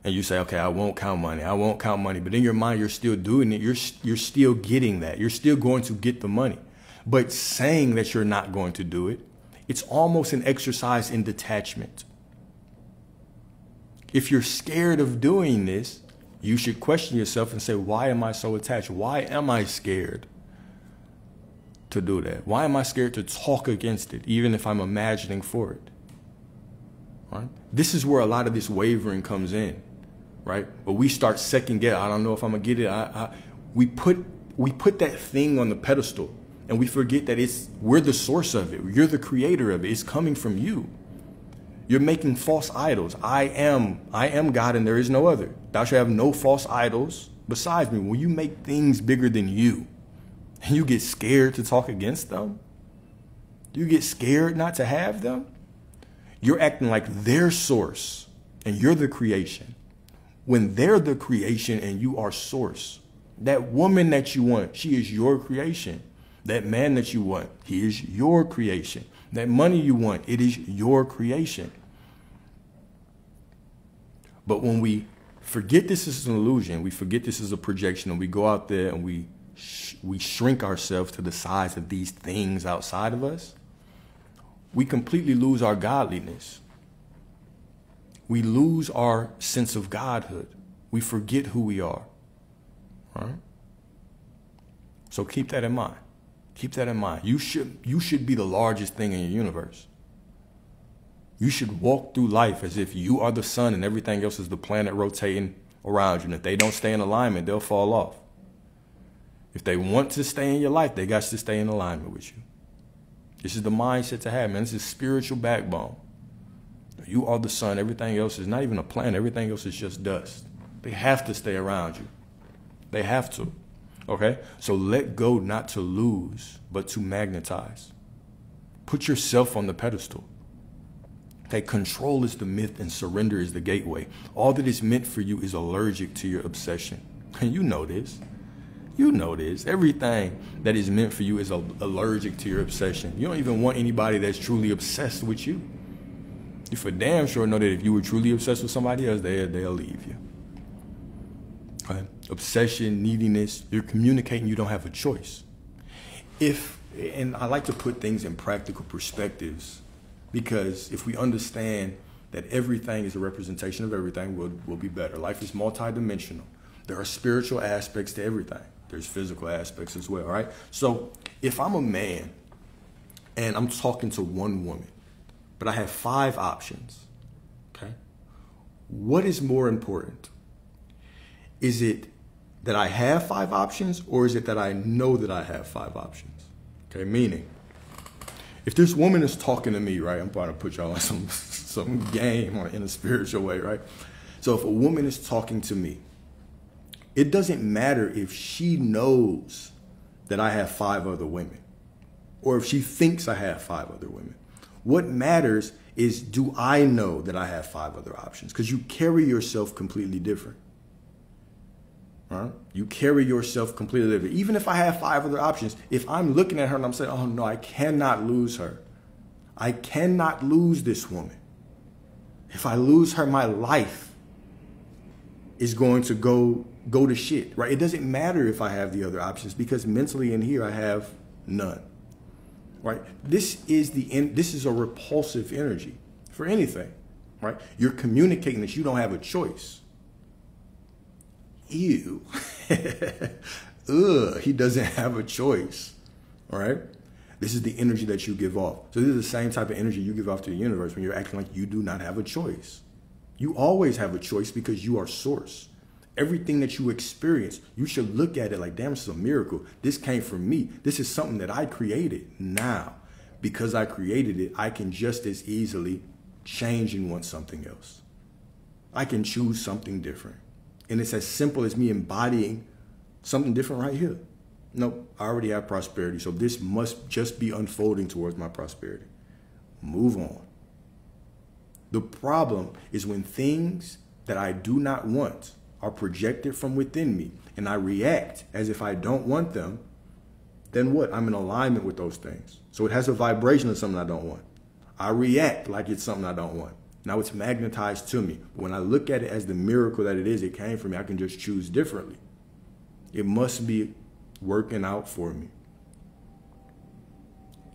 and you say, okay, I won't count money, but in your mind, you're still doing it. You're still getting that. You're still going to get the money. But saying that you're not going to do it, it's almost an exercise in detachment. If you're scared of doing this, you should question yourself and say, why am I so attached? Why am I scared to do that? Why am I scared to talk against it, even if I'm imagining for it? Right? This is where a lot of this wavering comes in, right? But we start second guessing. I don't know if I'm gonna get it. We put that thing on the pedestal, And we forget that we're the source of it. You're the creator of it. It's coming from you. You're making false idols. I am God and there is no other. Thou shalt have no false idols besides me. When you make things bigger than you and you get scared to talk against them, you get scared not to have them, you're acting like their source and you're the creation. When they're the creation and you are source, that woman that you want, she is your creation. That man that you want, he is your creation. That money you want, it is your creation. But when we forget this is an illusion, we forget this is a projection, and we go out there and we shrink ourselves to the size of these things outside of us, we completely lose our godliness. We lose our sense of godhood. We forget who we are. All right? So keep that in mind. Keep that in mind. You should be the largest thing in your universe. You should walk through life as if you are the sun and everything else is the planet rotating around you. And if they don't stay in alignment, they'll fall off. If they want to stay in your life, they got to stay in alignment with you. This is the mindset to have, man. This is spiritual backbone. You are the sun. Everything else is not even a planet. Everything else is just dust. They have to stay around you. They have to. Okay? So let go not to lose, but to magnetize. Put yourself on the pedestal. Okay? Control is the myth and surrender is the gateway. All that is meant for you is allergic to your obsession. And you know this. You know this. Everything that is meant for you is allergic to your obsession. You don't even want anybody that's truly obsessed with you. You for damn sure know that if you were truly obsessed with somebody else, they'll leave you. Okay? Obsession, neediness, you're communicating, you don't have a choice. And I like to put things in practical perspectives, because if we understand that everything is a representation of everything, we'll be better. Life is multidimensional. There are spiritual aspects to everything. There's physical aspects as well, right? So if I'm a man and I'm talking to one woman, but I have 5 options, okay? What is more important? Is it that I have 5 options, or is it that I know that I have 5 options? Okay, meaning, if this woman is talking to me, right, I'm trying to put y'all on some game or in a spiritual way, right? So if a woman is talking to me, it doesn't matter if she knows that I have 5 other women, or if she thinks I have 5 other women. What matters is, do I know that I have 5 other options? Because you carry yourself completely different. Right? You carry yourself completely different. Even if I have 5 other options, if I'm looking at her and I'm saying, oh no, I cannot lose her. I cannot lose this woman. If I lose her, my life is going to go to shit, right? It doesn't matter if I have the other options, because mentally in here I have none, right? This is a repulsive energy for anything, right? You're communicating that you don't have a choice. Ew. Ugh, he doesn't have a choice. All right? This is the energy that you give off. So this is the same type of energy you give off to the universe when you're acting like you do not have a choice. You always have a choice, because you are source. Everything that you experience, you should look at it like, damn, this is a miracle. This came from me. This is something that I created. Now, because I created it, I can just as easily change and want something else. I can choose something different. And it's as simple as me embodying something different right here. Nope, I already have prosperity, so this must just be unfolding towards my prosperity. Move on. The problem is when things that I do not want are projected from within me, and I react as if I don't want them, then what? I'm in alignment with those things. So it has a vibration of something I don't want. I react like it's something I don't want. Now it's magnetized to me. When I look at it as the miracle that it is, it came from me, I can just choose differently. It must be working out for me.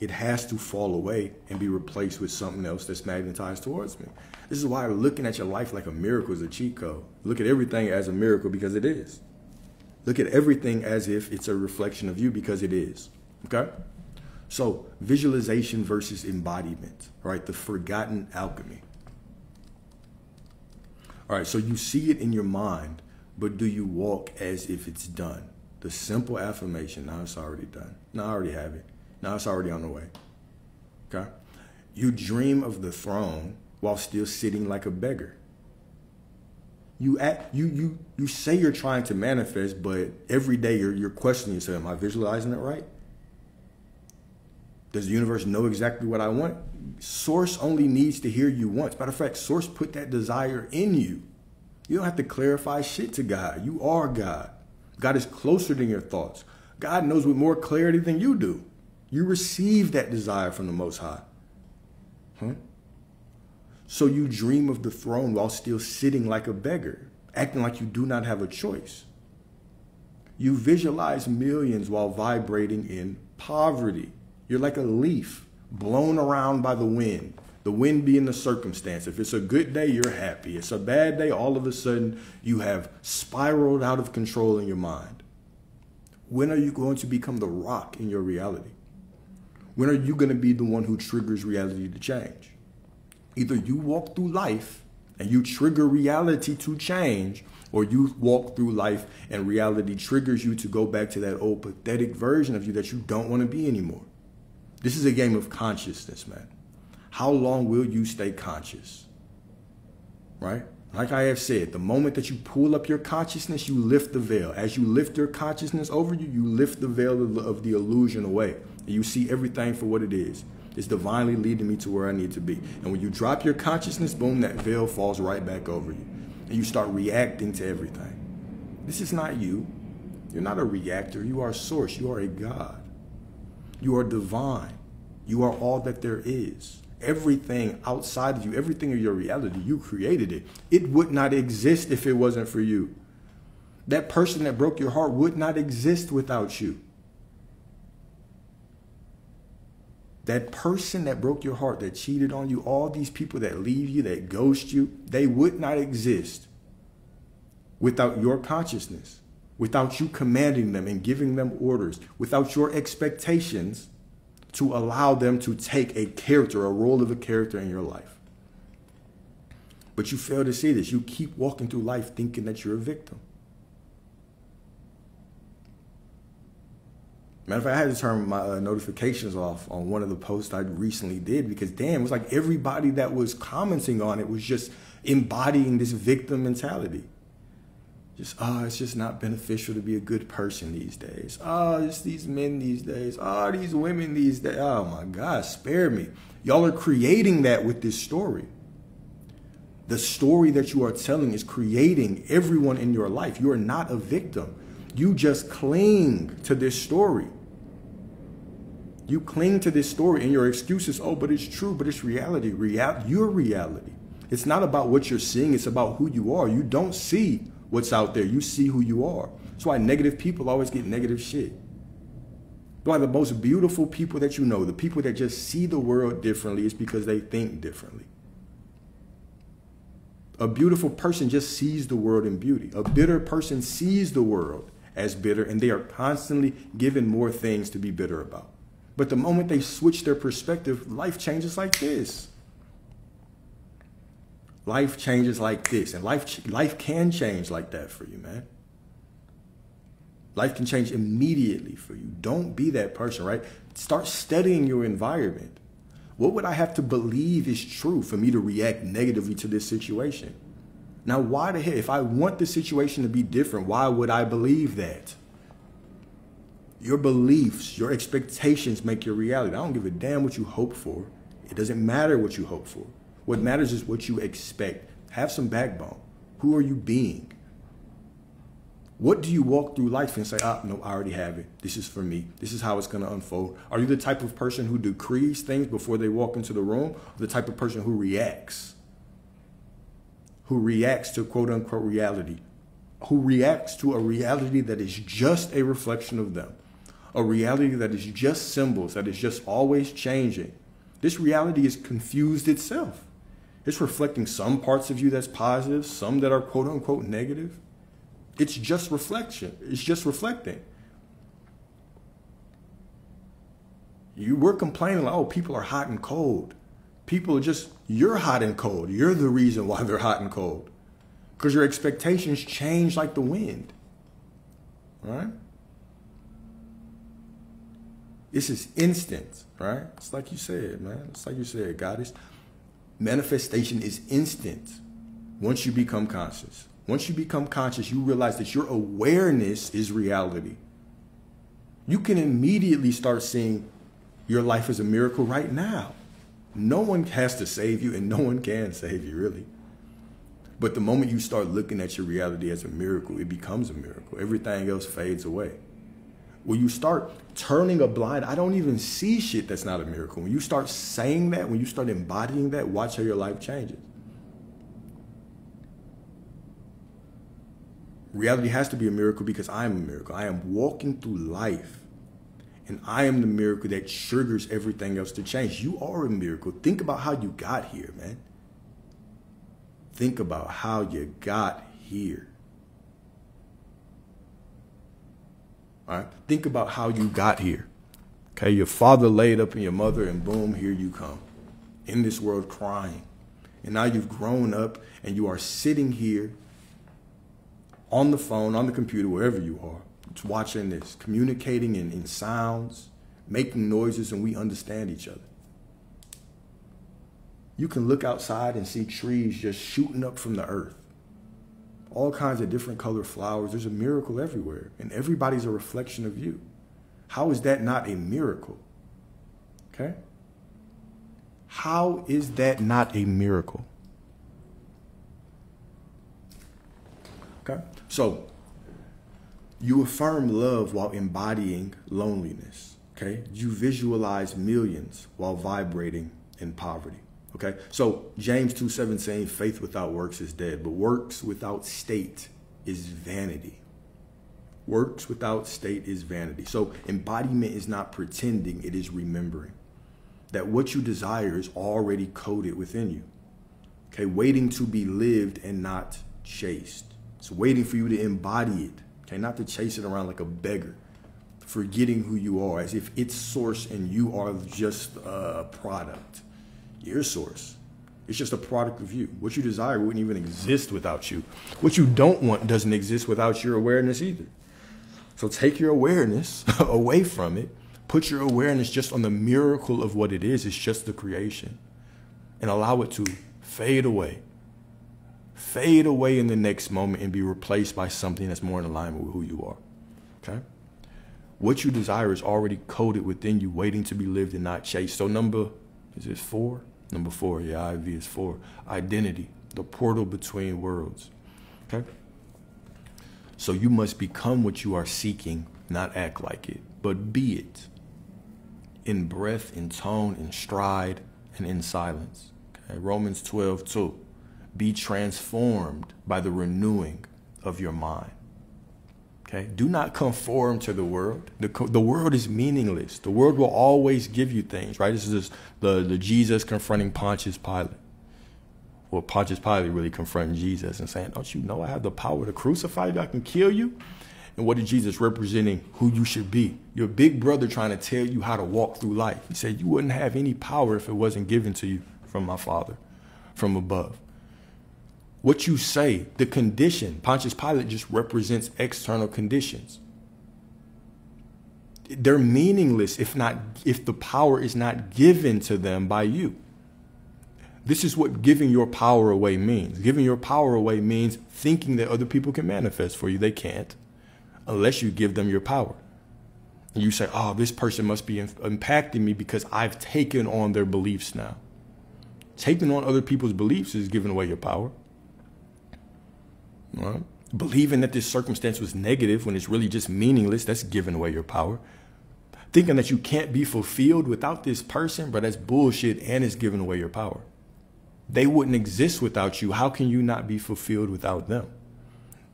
It has to fall away and be replaced with something else that's magnetized towards me. This is why looking at your life like a miracle is a cheat code. Look at everything as a miracle, because it is. Look at everything as if it's a reflection of you, because it is. Okay? So visualization versus embodiment, right? The forgotten alchemy. All right, so you see it in your mind, but do you walk as if it's done? The simple affirmation, now it's already done. Now I already have it. Now it's already on the way. Okay? You dream of the throne while still sitting like a beggar. You say you're trying to manifest, but every day you're questioning yourself, am I visualizing it right? Does the universe know exactly what I want? Source only needs to hear you once. Matter of fact, Source put that desire in you. You don't have to clarify shit to God. You are God. God is closer than your thoughts. God knows with more clarity than you do. You receive that desire from the Most High. So you dream of the throne while still sitting like a beggar, acting like you do not have a choice. You visualize millions while vibrating in poverty. You're like a leaf blown around by the wind being the circumstance. If it's a good day, you're happy. It's a bad day, all of a sudden you have spiraled out of control in your mind. When are you going to become the rock in your reality? When are you going to be the one who triggers reality to change? Either you walk through life and you trigger reality to change, or you walk through life and reality triggers you to go back to that old pathetic version of you that you don't want to be anymore. This is a game of consciousness, man. How long will you stay conscious? Right? Like I have said, the moment that you pull up your consciousness, you lift the veil. As you lift your consciousness over you, you lift the veil of the illusion away. And you see everything for what it is. It's divinely leading me to where I need to be. And when you drop your consciousness, boom, that veil falls right back over you. And you start reacting to everything. This is not you. You're not a reactor. You are Source. You are a God. You are divine. You are all that there is. Everything outside of you, everything in your reality, you created it. It would not exist if it wasn't for you. That person that broke your heart would not exist without you. That person that broke your heart, that cheated on you, all these people that leave you, that ghost you, they would not exist without your consciousness, without you commanding them and giving them orders, without your expectations to allow them to take a character, a role of a character in your life. But you fail to see this. You keep walking through life thinking that you're a victim. Matter of fact, I had to turn my notifications off on one of the posts I recently did because, damn, it was like everybody that was commenting on it was just embodying this victim mentality. Just, it's just not beneficial to be a good person these days. It's these men these days. These women these days. Oh, my God, spare me. Y'all are creating that with this story. The story that you are telling is creating everyone in your life. You are not a victim. You just cling to this story. You cling to this story and your excuse is, but it's true, but it's reality. Your reality. It's not about what you're seeing. It's about who you are. You don't see what's out there. You see who you are. That's why negative people always get negative shit. Why the most beautiful people that you know, the people that just see the world differently, is because they think differently. A beautiful person just sees the world in beauty. A bitter person sees the world as bitter, and they are constantly given more things to be bitter about. But the moment they switch their perspective, life changes like this. Life changes like this, and life can change like that for you, man. Life can change immediately for you. Don't be that person, right? Start studying your environment. What would I have to believe is true for me to react negatively to this situation? Now, why the hell, if I want the situation to be different, why would I believe that? Your beliefs, your expectations make your reality. I don't give a damn what you hope for. It doesn't matter what you hope for. What matters is what you expect. Have some backbone. Who are you being? What do you walk through life and say, no, I already have it. This is for me. This is how it's going to unfold. Are you the type of person who decrees things before they walk into the room? Or the type of person who reacts? Who reacts to quote unquote reality? Who reacts to a reality that is just a reflection of them? A reality that is just symbols, that is just always changing. This reality is confused itself. It's reflecting some parts of you that's positive, some that are quote unquote negative. It's just reflection. It's just reflecting. You were complaining like, people are hot and cold. People are just, you're hot and cold. You're the reason why they're hot and cold. Because your expectations change like the wind. All right? This is instant, right? It's like you said, man. It's like you said, goddess. Manifestation is instant once you become conscious. Once you become conscious, you realize that your awareness is reality. You can immediately start seeing your life as a miracle right now. No one has to save you, and no one can save you, really. But the moment you start looking at your reality as a miracle, it becomes a miracle. Everything else fades away. When you start turning a blind, I don't even see shit that's not a miracle. When you start saying that, when you start embodying that, watch how your life changes. Reality has to be a miracle because I am a miracle. I am walking through life, and I am the miracle that triggers everything else to change. You are a miracle. Think about how you got here, man. Think about how you got here. All right? Think about how you got here. Okay, your father laid up in your mother, and boom, here you come. In this world crying. And now you've grown up, and you are sitting here on the phone, on the computer, wherever you are, just watching this, communicating in sounds, making noises, and we understand each other. You can look outside and see trees just shooting up from the earth. All kinds of different colored flowers. There's a miracle everywhere, and everybody's a reflection of you. How is that not a miracle? Okay? How is that not a miracle? Okay? So, you affirm love while embodying loneliness. Okay? You visualize millions while vibrating in poverty. Okay? So, James 2:17, faith without works is dead, but works without state is vanity. Works without state is vanity. So, embodiment is not pretending, it is remembering that what you desire is already coded within you. Okay? Waiting to be lived and not chased. It's waiting for you to embody it, okay? Not to chase it around like a beggar, forgetting who you are as if it's source and you are just a product. You're source. It's just a product of you. What you desire wouldn't even exist without you. What you don't want doesn't exist without your awareness either. So take your awareness away from it. Put your awareness just on the miracle of what it is. It's just the creation. And allow it to fade away. Fade away in the next moment and be replaced by something that's more in alignment with who you are. Okay? What you desire is already coded within you, waiting to be lived and not chased. So is it 4? Number 4, yeah, IV is 4. Identity, the portal between worlds. Okay? So you must become what you are seeking, not act like it, but be it. In breath, in tone, in stride, and in silence. Okay? Romans 12:2. Be transformed by the renewing of your mind. Okay? Do not conform to the world. The world is meaningless. The world will always give you things, right? This is the Jesus confronting Pontius Pilate. Well, Pontius Pilate really confronting Jesus and saying, don't you know I have the power to crucify you? I can kill you. And what is Jesus representing? Who you should be. Your big brother trying to tell you how to walk through life. He said you wouldn't have any power if it wasn't given to you from my Father, from above. What you say, the condition, Pontius Pilate just represents external conditions. They're meaningless if the power is not given to them by you. This is what giving your power away means. Giving your power away means thinking that other people can manifest for you. They can't unless you give them your power. And you say, oh, this person must be impacting me because I've taken on their beliefs now. Taking on other people's beliefs is giving away your power. Right? Believing that this circumstance was negative when it's really just meaningless, that's giving away your power. Thinking that you can't be fulfilled without this person, but that's bullshit and it's giving away your power. They wouldn't exist without you. How can you not be fulfilled without them?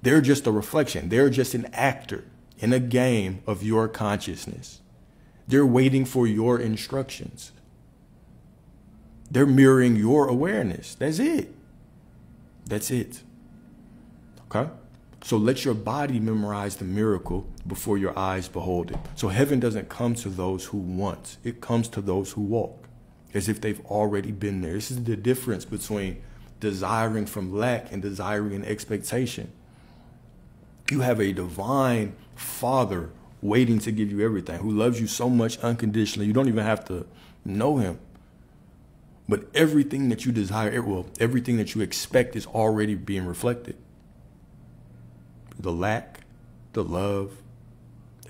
They're just a reflection. They're just an actor in a game of your consciousness. They're waiting for your instructions. They're mirroring your awareness. That's it. That's it. Okay? So let your body memorize the miracle before your eyes behold it. So heaven doesn't come to those who want. It comes to those who walk, as if they've already been there. This is the difference between desiring from lack and desiring an expectation. You have a divine Father waiting to give you everything, who loves you so much unconditionally. You don't even have to know him. But everything that you desire, everything that you expect is already being reflected. The lack, the love,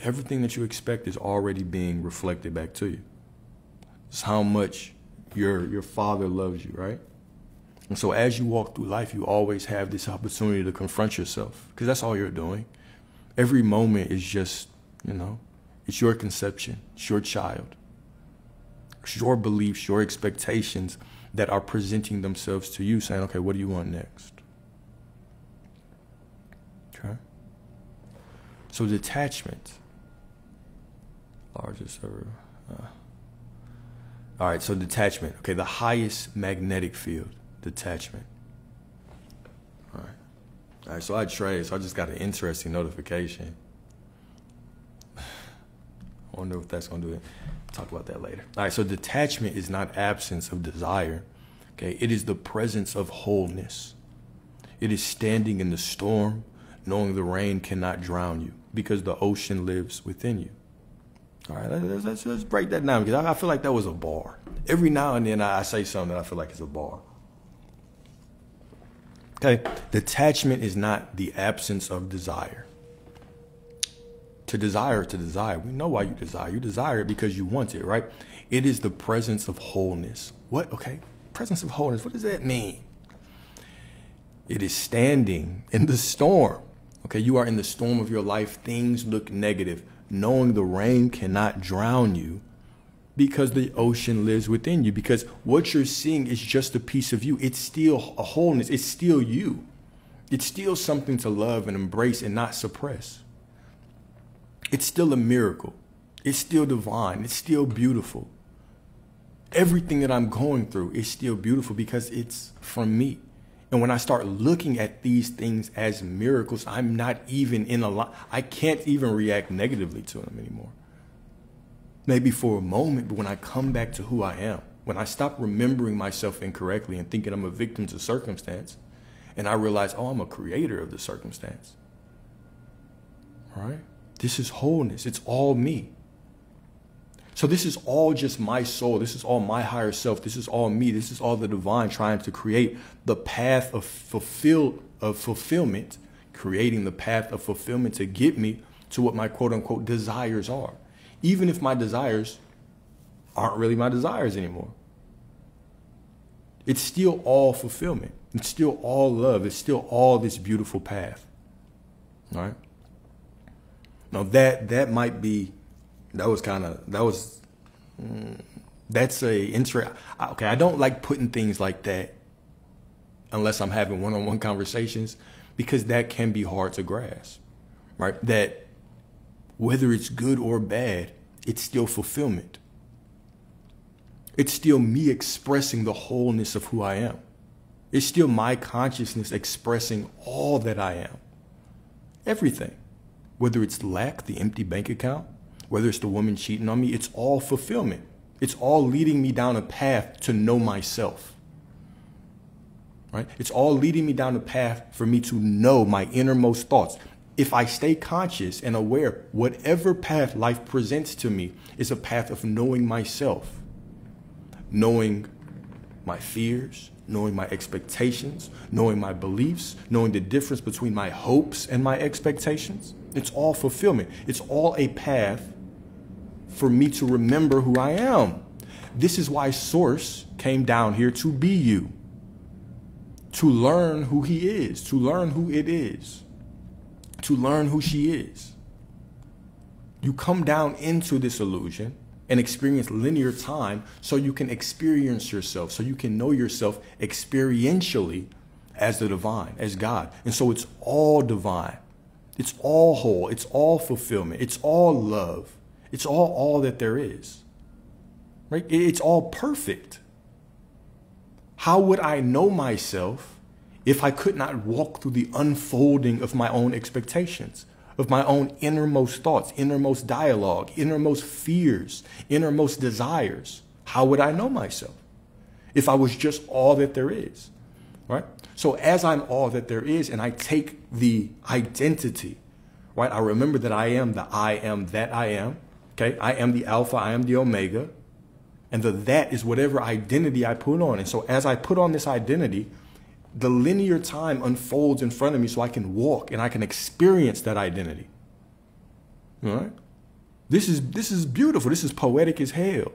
everything that you expect is already being reflected back to you. It's how much your Father loves you, right? And so as you walk through life, you always have this opportunity to confront yourself, because that's all you're doing. Every moment is just, it's your conception, it's your child. It's your beliefs, your expectations that are presenting themselves to you, saying, okay, what do you want next? Okay. So detachment. Largest ever. All right, so detachment. Okay, the highest magnetic field, detachment. All right, so I trade, so I just got an interesting notification. I wonder if that's going to do it. Talk about that later. All right, so detachment is not absence of desire. Okay, it is the presence of wholeness. It is standing in the storm, knowing the rain cannot drown you because the ocean lives within you. All right, let's break that down, because I feel like that was a bar. Every now and then I say something that I feel like is a bar. Okay, detachment is not the absence of desire. To desire. We know why you desire. You desire it because you want it, right? It is the presence of wholeness. What? Okay, presence of wholeness. What does that mean? It is standing in the storm. Okay, you are in the storm of your life. Things look negative. Knowing the rain cannot drown you because the ocean lives within you. Because what you're seeing is just a piece of you. It's still a wholeness. It's still you. It's still something to love and embrace and not suppress. It's still a miracle. It's still divine. It's still beautiful. Everything that I'm going through is still beautiful because it's from me. And when I start looking at these things as miracles, I'm not even in a lot. I can't even react negatively to them anymore. Maybe for a moment, but when I come back to who I am, when I stop remembering myself incorrectly and thinking I'm a victim to circumstance, and I realize, oh, I'm a creator of the circumstance. All right? This is wholeness. It's all me. So this is all just my soul. This is all my higher self. This is all me. This is all the divine trying to create the path of fulfillment, creating the path of fulfillment to get me to what my quote unquote desires are. Even if my desires aren't really my desires anymore. It's still all fulfillment. It's still all love. It's still all this beautiful path. All right. Now that might be, that's a interest. Okay, I don't like putting things like that unless I'm having one-on-one conversations, because that can be hard to grasp, right? That whether it's good or bad, it's still fulfillment. It's still me expressing the wholeness of who I am. It's still my consciousness expressing all that I am. Everything. Whether it's lack, the empty bank account, whether it's the woman cheating on me, it's all fulfillment. It's all leading me down a path to know myself. Right? It's all leading me down a path for me to know my innermost thoughts. If I stay conscious and aware, whatever path life presents to me is a path of knowing myself, knowing my fears, knowing my expectations, knowing my beliefs, knowing the difference between my hopes and my expectations. It's all fulfillment. It's all a path for me to remember who I am. This is why Source came down here to be you, to learn who he is, to learn who it is, to learn who she is. You come down into this illusion and experience linear time so you can experience yourself, so you can know yourself experientially as the divine, as God. And so it's all divine. It's all whole. It's all fulfillment. It's all love. It's all that there is. Right? It's all perfect. How would I know myself if I could not walk through the unfolding of my own expectations, of my own innermost thoughts, innermost dialogue, innermost fears, innermost desires? How would I know myself if I was just all that there is? Right? So as I'm all that there is, and I take the identity, right? I remember that I am the I am that I am. Okay, I am the Alpha, I am the Omega. And the that is whatever identity I put on. And so as I put on this identity, the linear time unfolds in front of me so I can walk and I can experience that identity. All right? This is beautiful. This is poetic as hell.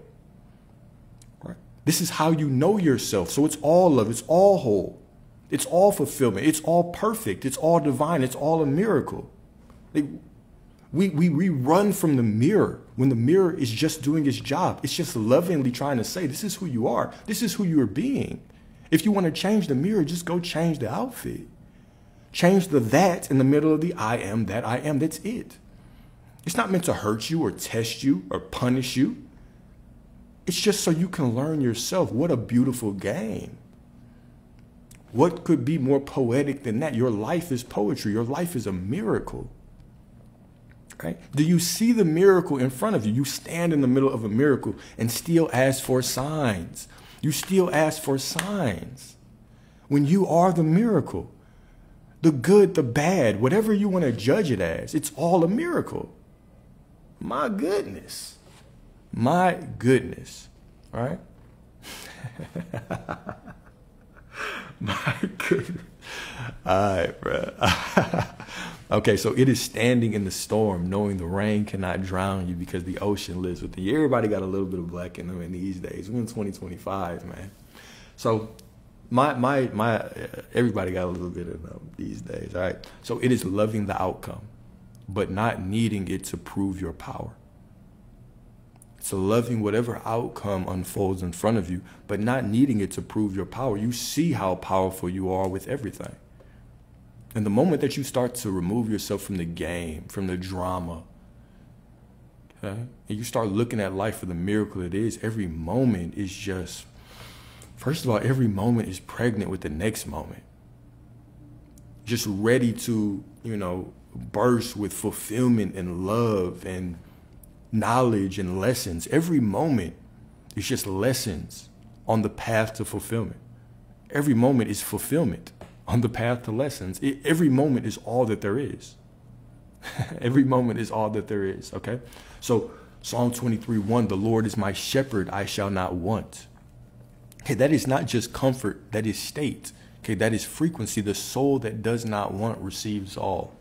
Right? This is how you know yourself. So it's all love. It's all whole. It's all fulfillment. It's all perfect. It's all divine. It's all a miracle. We run from the mirror when the mirror is just doing its job. It's just lovingly trying to say, this is who you are. This is who you're being. If you want to change the mirror, just go change the outfit. Change the that in the middle of the I am that I am. That's it. It's not meant to hurt you or test you or punish you. It's just so you can learn yourself. What a beautiful game. What could be more poetic than that? Your life is poetry. Your life is a miracle. Right? Do you see the miracle in front of you? You stand in the middle of a miracle and still ask for signs. You still ask for signs when you are the miracle. The good, the bad, whatever you want to judge it as, it's all a miracle. My goodness. My goodness. All right? My goodness. All right, bro. Okay, so it is standing in the storm, knowing the rain cannot drown you because the ocean lives within you. Everybody got a little bit of black in them in these days. We're in 2025, man. So everybody got a little bit of them these days, all right? So it is loving the outcome, but not needing it to prove your power. It's loving whatever outcome unfolds in front of you, but not needing it to prove your power. You see how powerful you are with everything. And the moment that you start to remove yourself from the game, from the drama, okay, and you start looking at life for the miracle it is, every moment is just, first of all, every moment is pregnant with the next moment. Just ready to, burst with fulfillment and love and knowledge and lessons. Every moment is just lessons on the path to fulfillment. Every moment is fulfillment on the path to lessons. Every moment is all that there is. Every moment is all that there is, okay? So Psalm 23:1, the Lord is my shepherd, I shall not want. Okay, that is not just comfort, that is state. Okay, that is frequency. The soul that does not want receives all.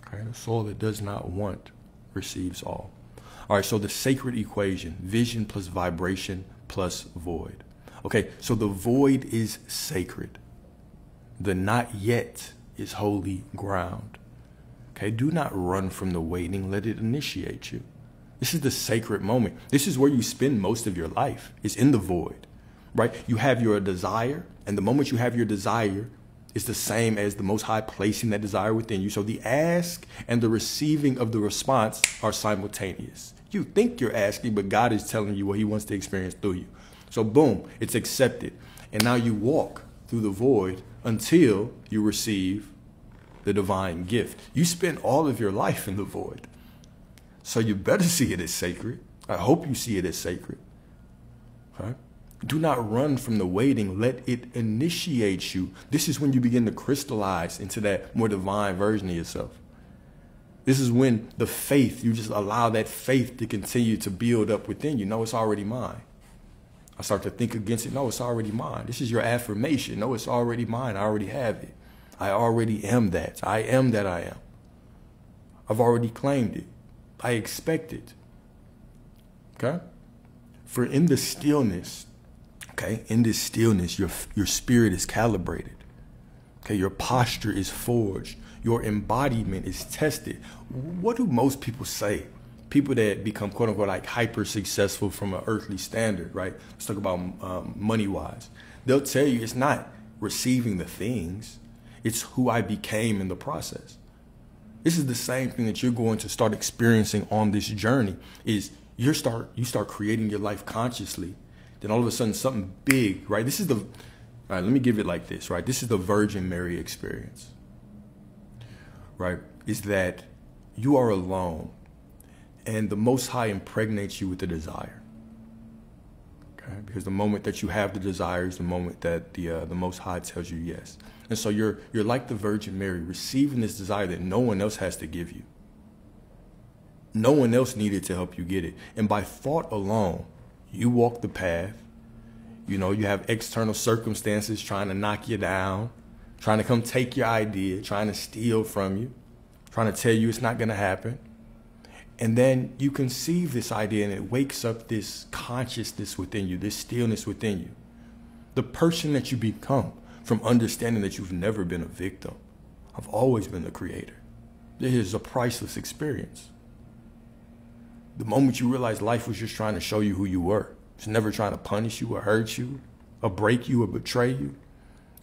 Okay, the soul that does not want receives all. All right, so the sacred equation, vision plus vibration plus void. Okay, so the void is sacred. The not yet is holy ground. Okay, do not run from the waiting. Let it initiate you. This is the sacred moment. This is where you spend most of your life. It's in the void, right? You have your desire, and the moment you have your desire, it's the same as the Most High placing that desire within you. So the ask and the receiving of the response are simultaneous. You think you're asking, but God is telling you what he wants to experience through you. So boom, it's accepted. And now you walk through the void until you receive the divine gift. You spend all of your life in the void. So you better see it as sacred. I hope you see it as sacred. Okay? Do not run from the waiting. Let it initiate you. This is when you begin to crystallize into that more divine version of yourself. This is when the faith, you just allow that faith to continue to build up within you. No, it's already mine. I start to think against it. No, it's already mine. This is your affirmation. No, it's already mine. I already have it. I already am that. I am that I am. I've already claimed it. I expect it. Okay? For in the stillness, okay, in this stillness, your spirit is calibrated. Okay, your posture is forged. Your embodiment is tested. What do most people say? People that become, quote unquote, like hyper successful from an earthly standard, right? Let's talk about money wise. They'll tell you it's not receiving the things. It's who I became in the process. This is the same thing that you're going to start experiencing on this journey is you start creating your life consciously. Then all of a sudden something big, right? All right, let me give it like this, right? This is the Virgin Mary experience, right? Is that you are alone and the Most High impregnates you with a desire. Okay? Okay? Because the moment that you have the desire is the moment that the Most High tells you yes. And so you're like the Virgin Mary, receiving this desire that no one else has to give you. No one else needed to help you get it. And by thought alone, you walk the path. You know, you have external circumstances trying to knock you down, trying to come take your idea, trying to steal from you, trying to tell you it's not going to happen. And then you conceive this idea and it wakes up this consciousness within you, this stillness within you. The person that you become from understanding that you've never been a victim. I've always been the creator. This is a priceless experience. The moment you realize life was just trying to show you who you were. It's never trying to punish you or hurt you or break you or betray you.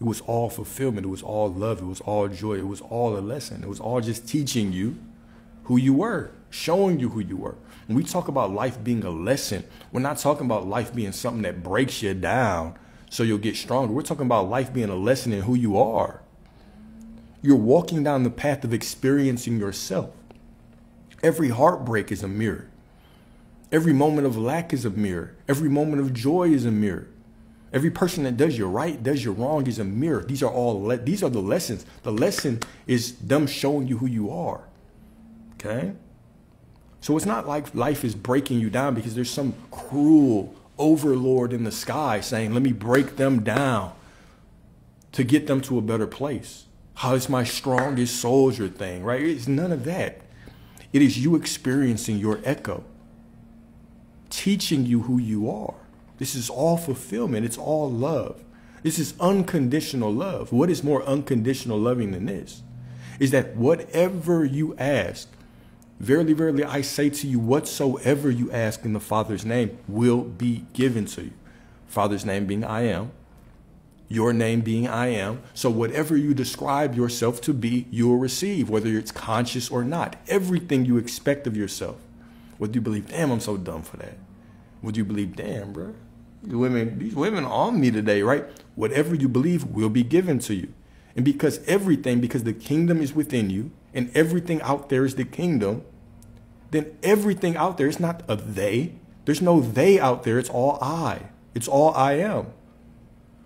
It was all fulfillment. It was all love. It was all joy. It was all a lesson. It was all just teaching you who you were, showing you who you were. When we talk about life being a lesson, we're not talking about life being something that breaks you down so you'll get stronger. We're talking about life being a lesson in who you are. You're walking down the path of experiencing yourself. Every heartbreak is a mirror. Every moment of lack is a mirror. Every moment of joy is a mirror. Every person that does you right, does you wrong is a mirror. These are the lessons. The lesson is them showing you who you are. Okay? So it's not like life is breaking you down because there's some cruel overlord in the sky saying, let me break them down to get them to a better place. How it's my strongest soldier thing, right? It's none of that. It is you experiencing your echo, teaching you who you are. This is all fulfillment. It's all love. This is unconditional love. What is more unconditional loving than this? Is that whatever you ask, verily, verily, I say to you, whatsoever you ask in the Father's name will be given to you. Father's name being I am, your name being I am. So whatever you describe yourself to be, you will receive, whether it's conscious or not. Everything you expect of yourself. Whether you believe, damn, I'm so dumb for that. Would you believe, damn, bro, these women on me today, right? Whatever you believe will be given to you. And because the kingdom is within you and everything out there is the kingdom, then everything out there is not a they. There's no they out there. It's all I. It's all I am.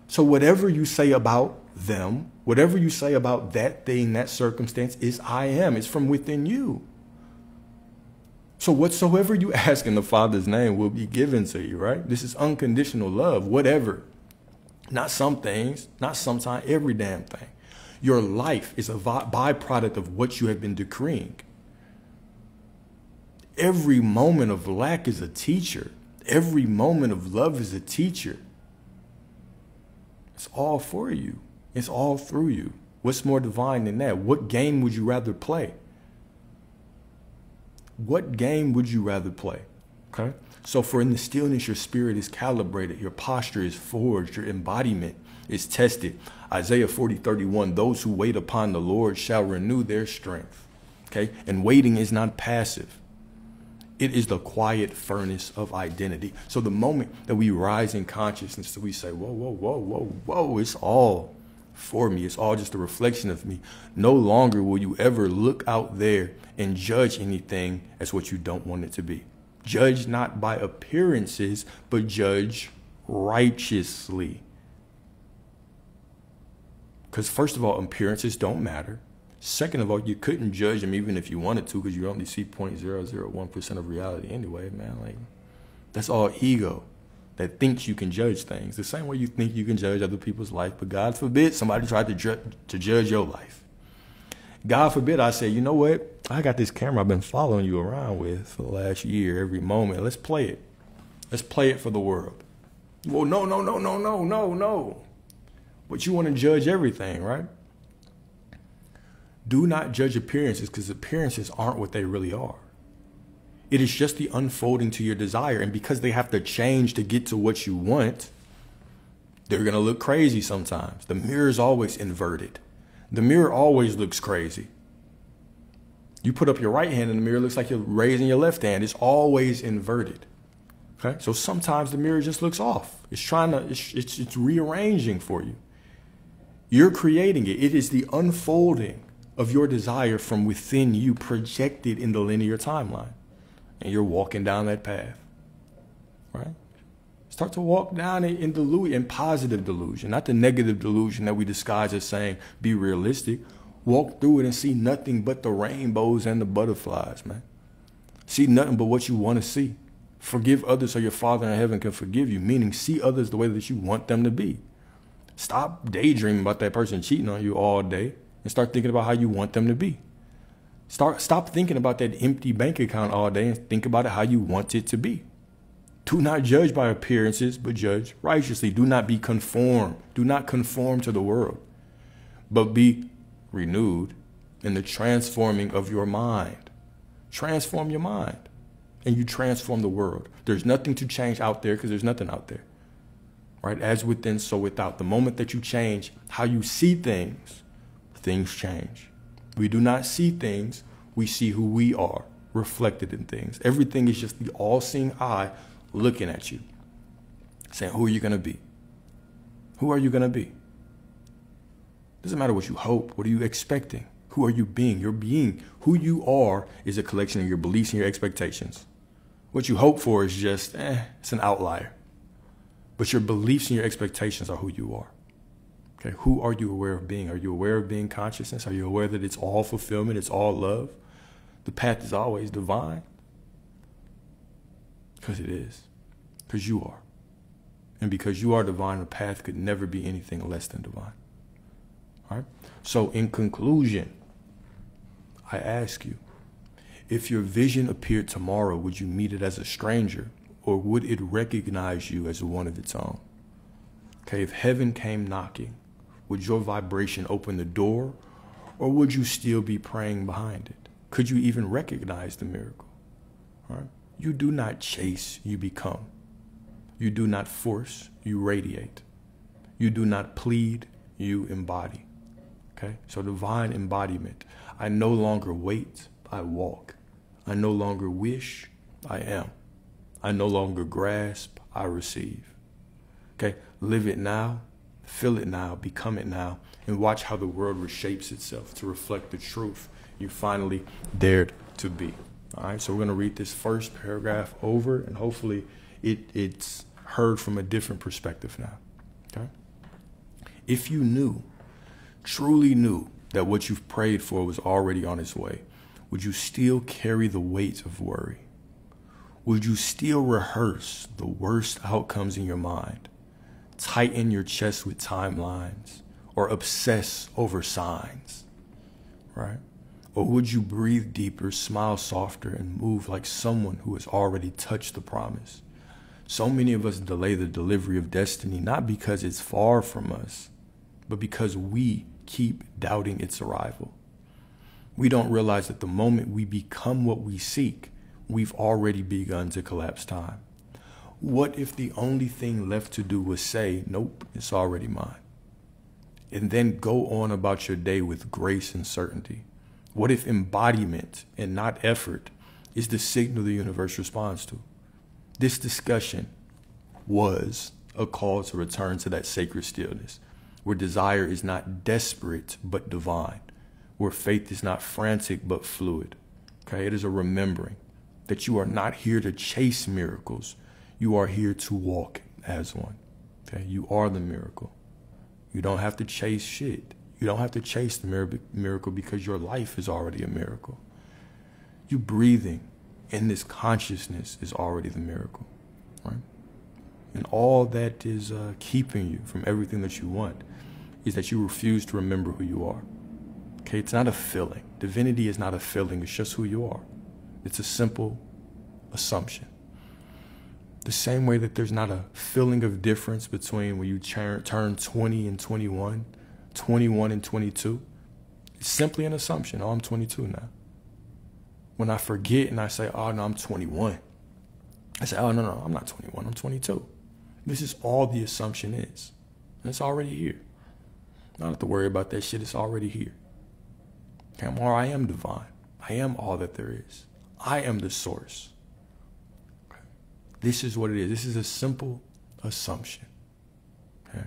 So whatever you say about them, whatever you say about that thing, that circumstance is I am. It's from within you. So whatsoever you ask in the Father's name will be given to you, right? This is unconditional love, whatever. Not some things, not sometimes, every damn thing. Your life is a byproduct of what you have been decreeing. Every moment of lack is a teacher. Every moment of love is a teacher. It's all for you. It's all through you. What's more divine than that? What game would you rather play? What game would you rather play? Okay. So for in the stillness, your spirit is calibrated. Your posture is forged. Your embodiment is tested. Isaiah 40:31, those who wait upon the Lord shall renew their strength. Okay. And waiting is not passive. It is the quiet furnace of identity. So the moment that we rise in consciousness, that we say, whoa, whoa, whoa, whoa, whoa, it's all for me. It's all just a reflection of me. No longer will you ever look out there and judge anything as what you don't want it to be. Judge not by appearances, but judge righteously. Because first of all, appearances don't matter. Second of all, you couldn't judge them even if you wanted to, because you only see 0.001% of reality anyway, man. Like, that's all ego that thinks you can judge things. The same way you think you can judge other people's life, but God forbid somebody tried to judge your life. God forbid I say, you know what? I got this camera I've been following you around with for the last year, every moment. Let's play it. Let's play it for the world. Well, no. But you want to judge everything, right? Do not judge appearances, because appearances aren't what they really are. It is just the unfolding to your desire. And because they have to change to get to what you want, they're going to look crazy sometimes. The mirror is always inverted. The mirror always looks crazy. You put up your right hand in the mirror, it looks like you're raising your left hand. It's always inverted. Okay? So sometimes the mirror just looks off. It's rearranging for you. You're creating it. It is the unfolding of your desire from within you, projected in the linear timeline. And you're walking down that path, right? Start to walk down in delusion, in positive delusion, not the negative delusion that we disguise as saying be realistic. Walk through it and see nothing but the rainbows and the butterflies, man. See nothing but what you want to see. Forgive others so your Father in heaven can forgive you, meaning see others the way that you want them to be. Stop daydreaming about that person cheating on you all day and start thinking about how you want them to be. Stop thinking about that empty bank account all day and think about it how you want it to be. Do not judge by appearances, but judge righteously. Do not be conformed. Do not conform to the world, but be renewed in the transforming of your mind. Transform your mind, and you transform the world. There's nothing to change out there because there's nothing out there. Right? As within, so without. The moment that you change how you see things, things change. We do not see things. We see who we are reflected in things. Everything is just the all-seeing eye looking at you, saying, who are you going to be? Who are you going to be? Doesn't matter what you hope. What are you expecting? Who are you being? Your being, who you are, is a collection of your beliefs and your expectations. What you hope for is just, it's an outlier. But your beliefs and your expectations are who you are. Okay, who are you aware of being? Are you aware of being consciousness? Are you aware that it's all fulfillment? It's all love? The path is always divine. Because it is. Because you are. And because you are divine, the path could never be anything less than divine. All right? So in conclusion, I ask you, if your vision appeared tomorrow, would you meet it as a stranger, or would it recognize you as one of its own? Okay, if heaven came knocking, would your vibration open the door, or would you still be praying behind it? Could you even recognize the miracle? All right? You do not chase, you become. You do not force, you radiate. You do not plead, you embody. Okay? So divine embodiment. I no longer wait, I walk. I no longer wish, I am. I no longer grasp, I receive. Okay? Live it now, feel it now, become it now, and watch how the world reshapes itself to reflect the truth you finally dared to be. All right, so we're going to read this first paragraph over, and hopefully it's heard from a different perspective now. Okay? If you knew, truly knew, that what you've prayed for was already on its way, would you still carry the weight of worry? Would you still rehearse the worst outcomes in your mind, tighten your chest with timelines, or obsess over signs? Right? Or would you breathe deeper, smile softer, and move like someone who has already touched the promise? So many of us delay the delivery of destiny, not because it's far from us, but because we keep doubting its arrival. We don't realize that the moment we become what we seek, we've already begun to collapse time. What if the only thing left to do was say, nope, it's already mine? And then go on about your day with grace and certainty. What if embodiment and not effort is the signal the universe responds to? This discussion was a call to return to that sacred stillness, where desire is not desperate but divine, where faith is not frantic but fluid. Okay, it is a remembering that you are not here to chase miracles. You are here to walk as one. Okay, you are the miracle. You don't have to chase shit. You don't have to chase the miracle because your life is already a miracle. You breathing in this consciousness is already the miracle, right? And all that is keeping you from everything that you want is that you refuse to remember who you are. Okay, it's not a feeling. Divinity is not a feeling. It's just who you are. It's a simple assumption. The same way that there's not a feeling of difference between when you turn 20 and 21, 21 and 22. It's simply an assumption. Oh, I'm 22 now. When I forget and I say, oh, no, I'm 21. I say, oh, no, I'm not 21. I'm 22. This is all the assumption is. And it's already here. I don't have to worry about that shit. It's already here. Okay, I am divine. I am all that there is. I am the source. Okay. This is what it is. This is a simple assumption. Okay.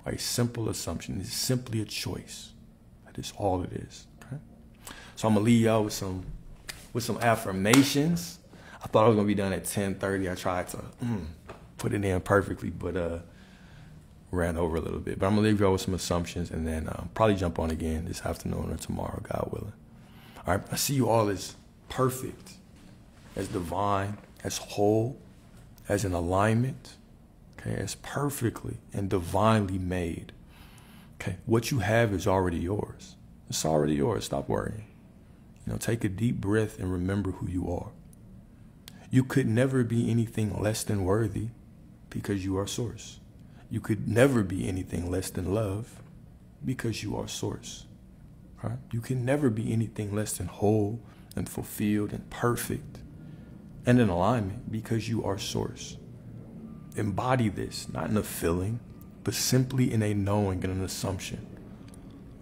A simple assumption. It's simply a choice. That is all it is. Okay. So I'm gonna leave y'all with some affirmations. I thought I was gonna be done at 10:30. I tried to put it in perfectly, but ran over a little bit. But I'm going to leave y'all with some assumptions and then probably jump on again this afternoon or tomorrow, God willing. All right, I see you all as perfect, as divine, as whole, as in alignment, okay, as perfectly and divinely made. Okay, what you have is already yours. It's already yours. Stop worrying. Take a deep breath and remember who you are. You could never be anything less than worthy because you are source. You could never be anything less than love because you are source. Right? You can never be anything less than whole and fulfilled and perfect and in alignment because you are source. Embody this, not in a feeling, but simply in a knowing and an assumption.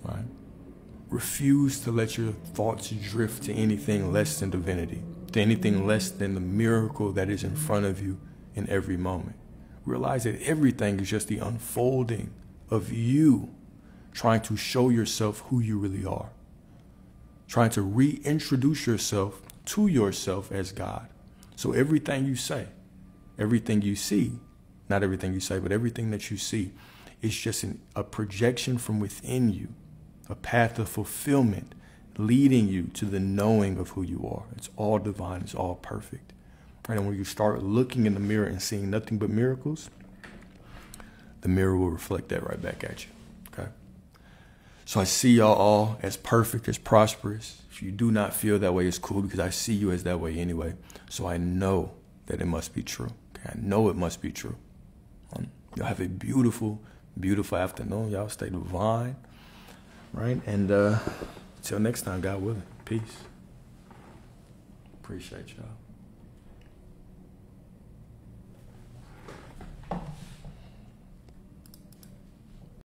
Right? Refuse to let your thoughts drift to anything less than divinity, to anything less than the miracle that is in front of you in every moment. Realize that everything is just the unfolding of you trying to show yourself who you really are, trying to reintroduce yourself to yourself as God. So everything you say, everything you see, not everything you say, but everything that you see is just a projection from within you, a path of fulfillment leading you to the knowing of who you are. It's all divine. It's all perfect. And when you start looking in the mirror and seeing nothing but miracles, the mirror will reflect that right back at you. Okay? So I see y'all all as perfect, as prosperous. If you do not feel that way, it's cool because I see you as that way anyway. So I know that it must be true. Okay? I know it must be true. Y'all have a beautiful, beautiful afternoon. Y'all stay divine. Right? And until next time, God willing. Peace. Appreciate y'all.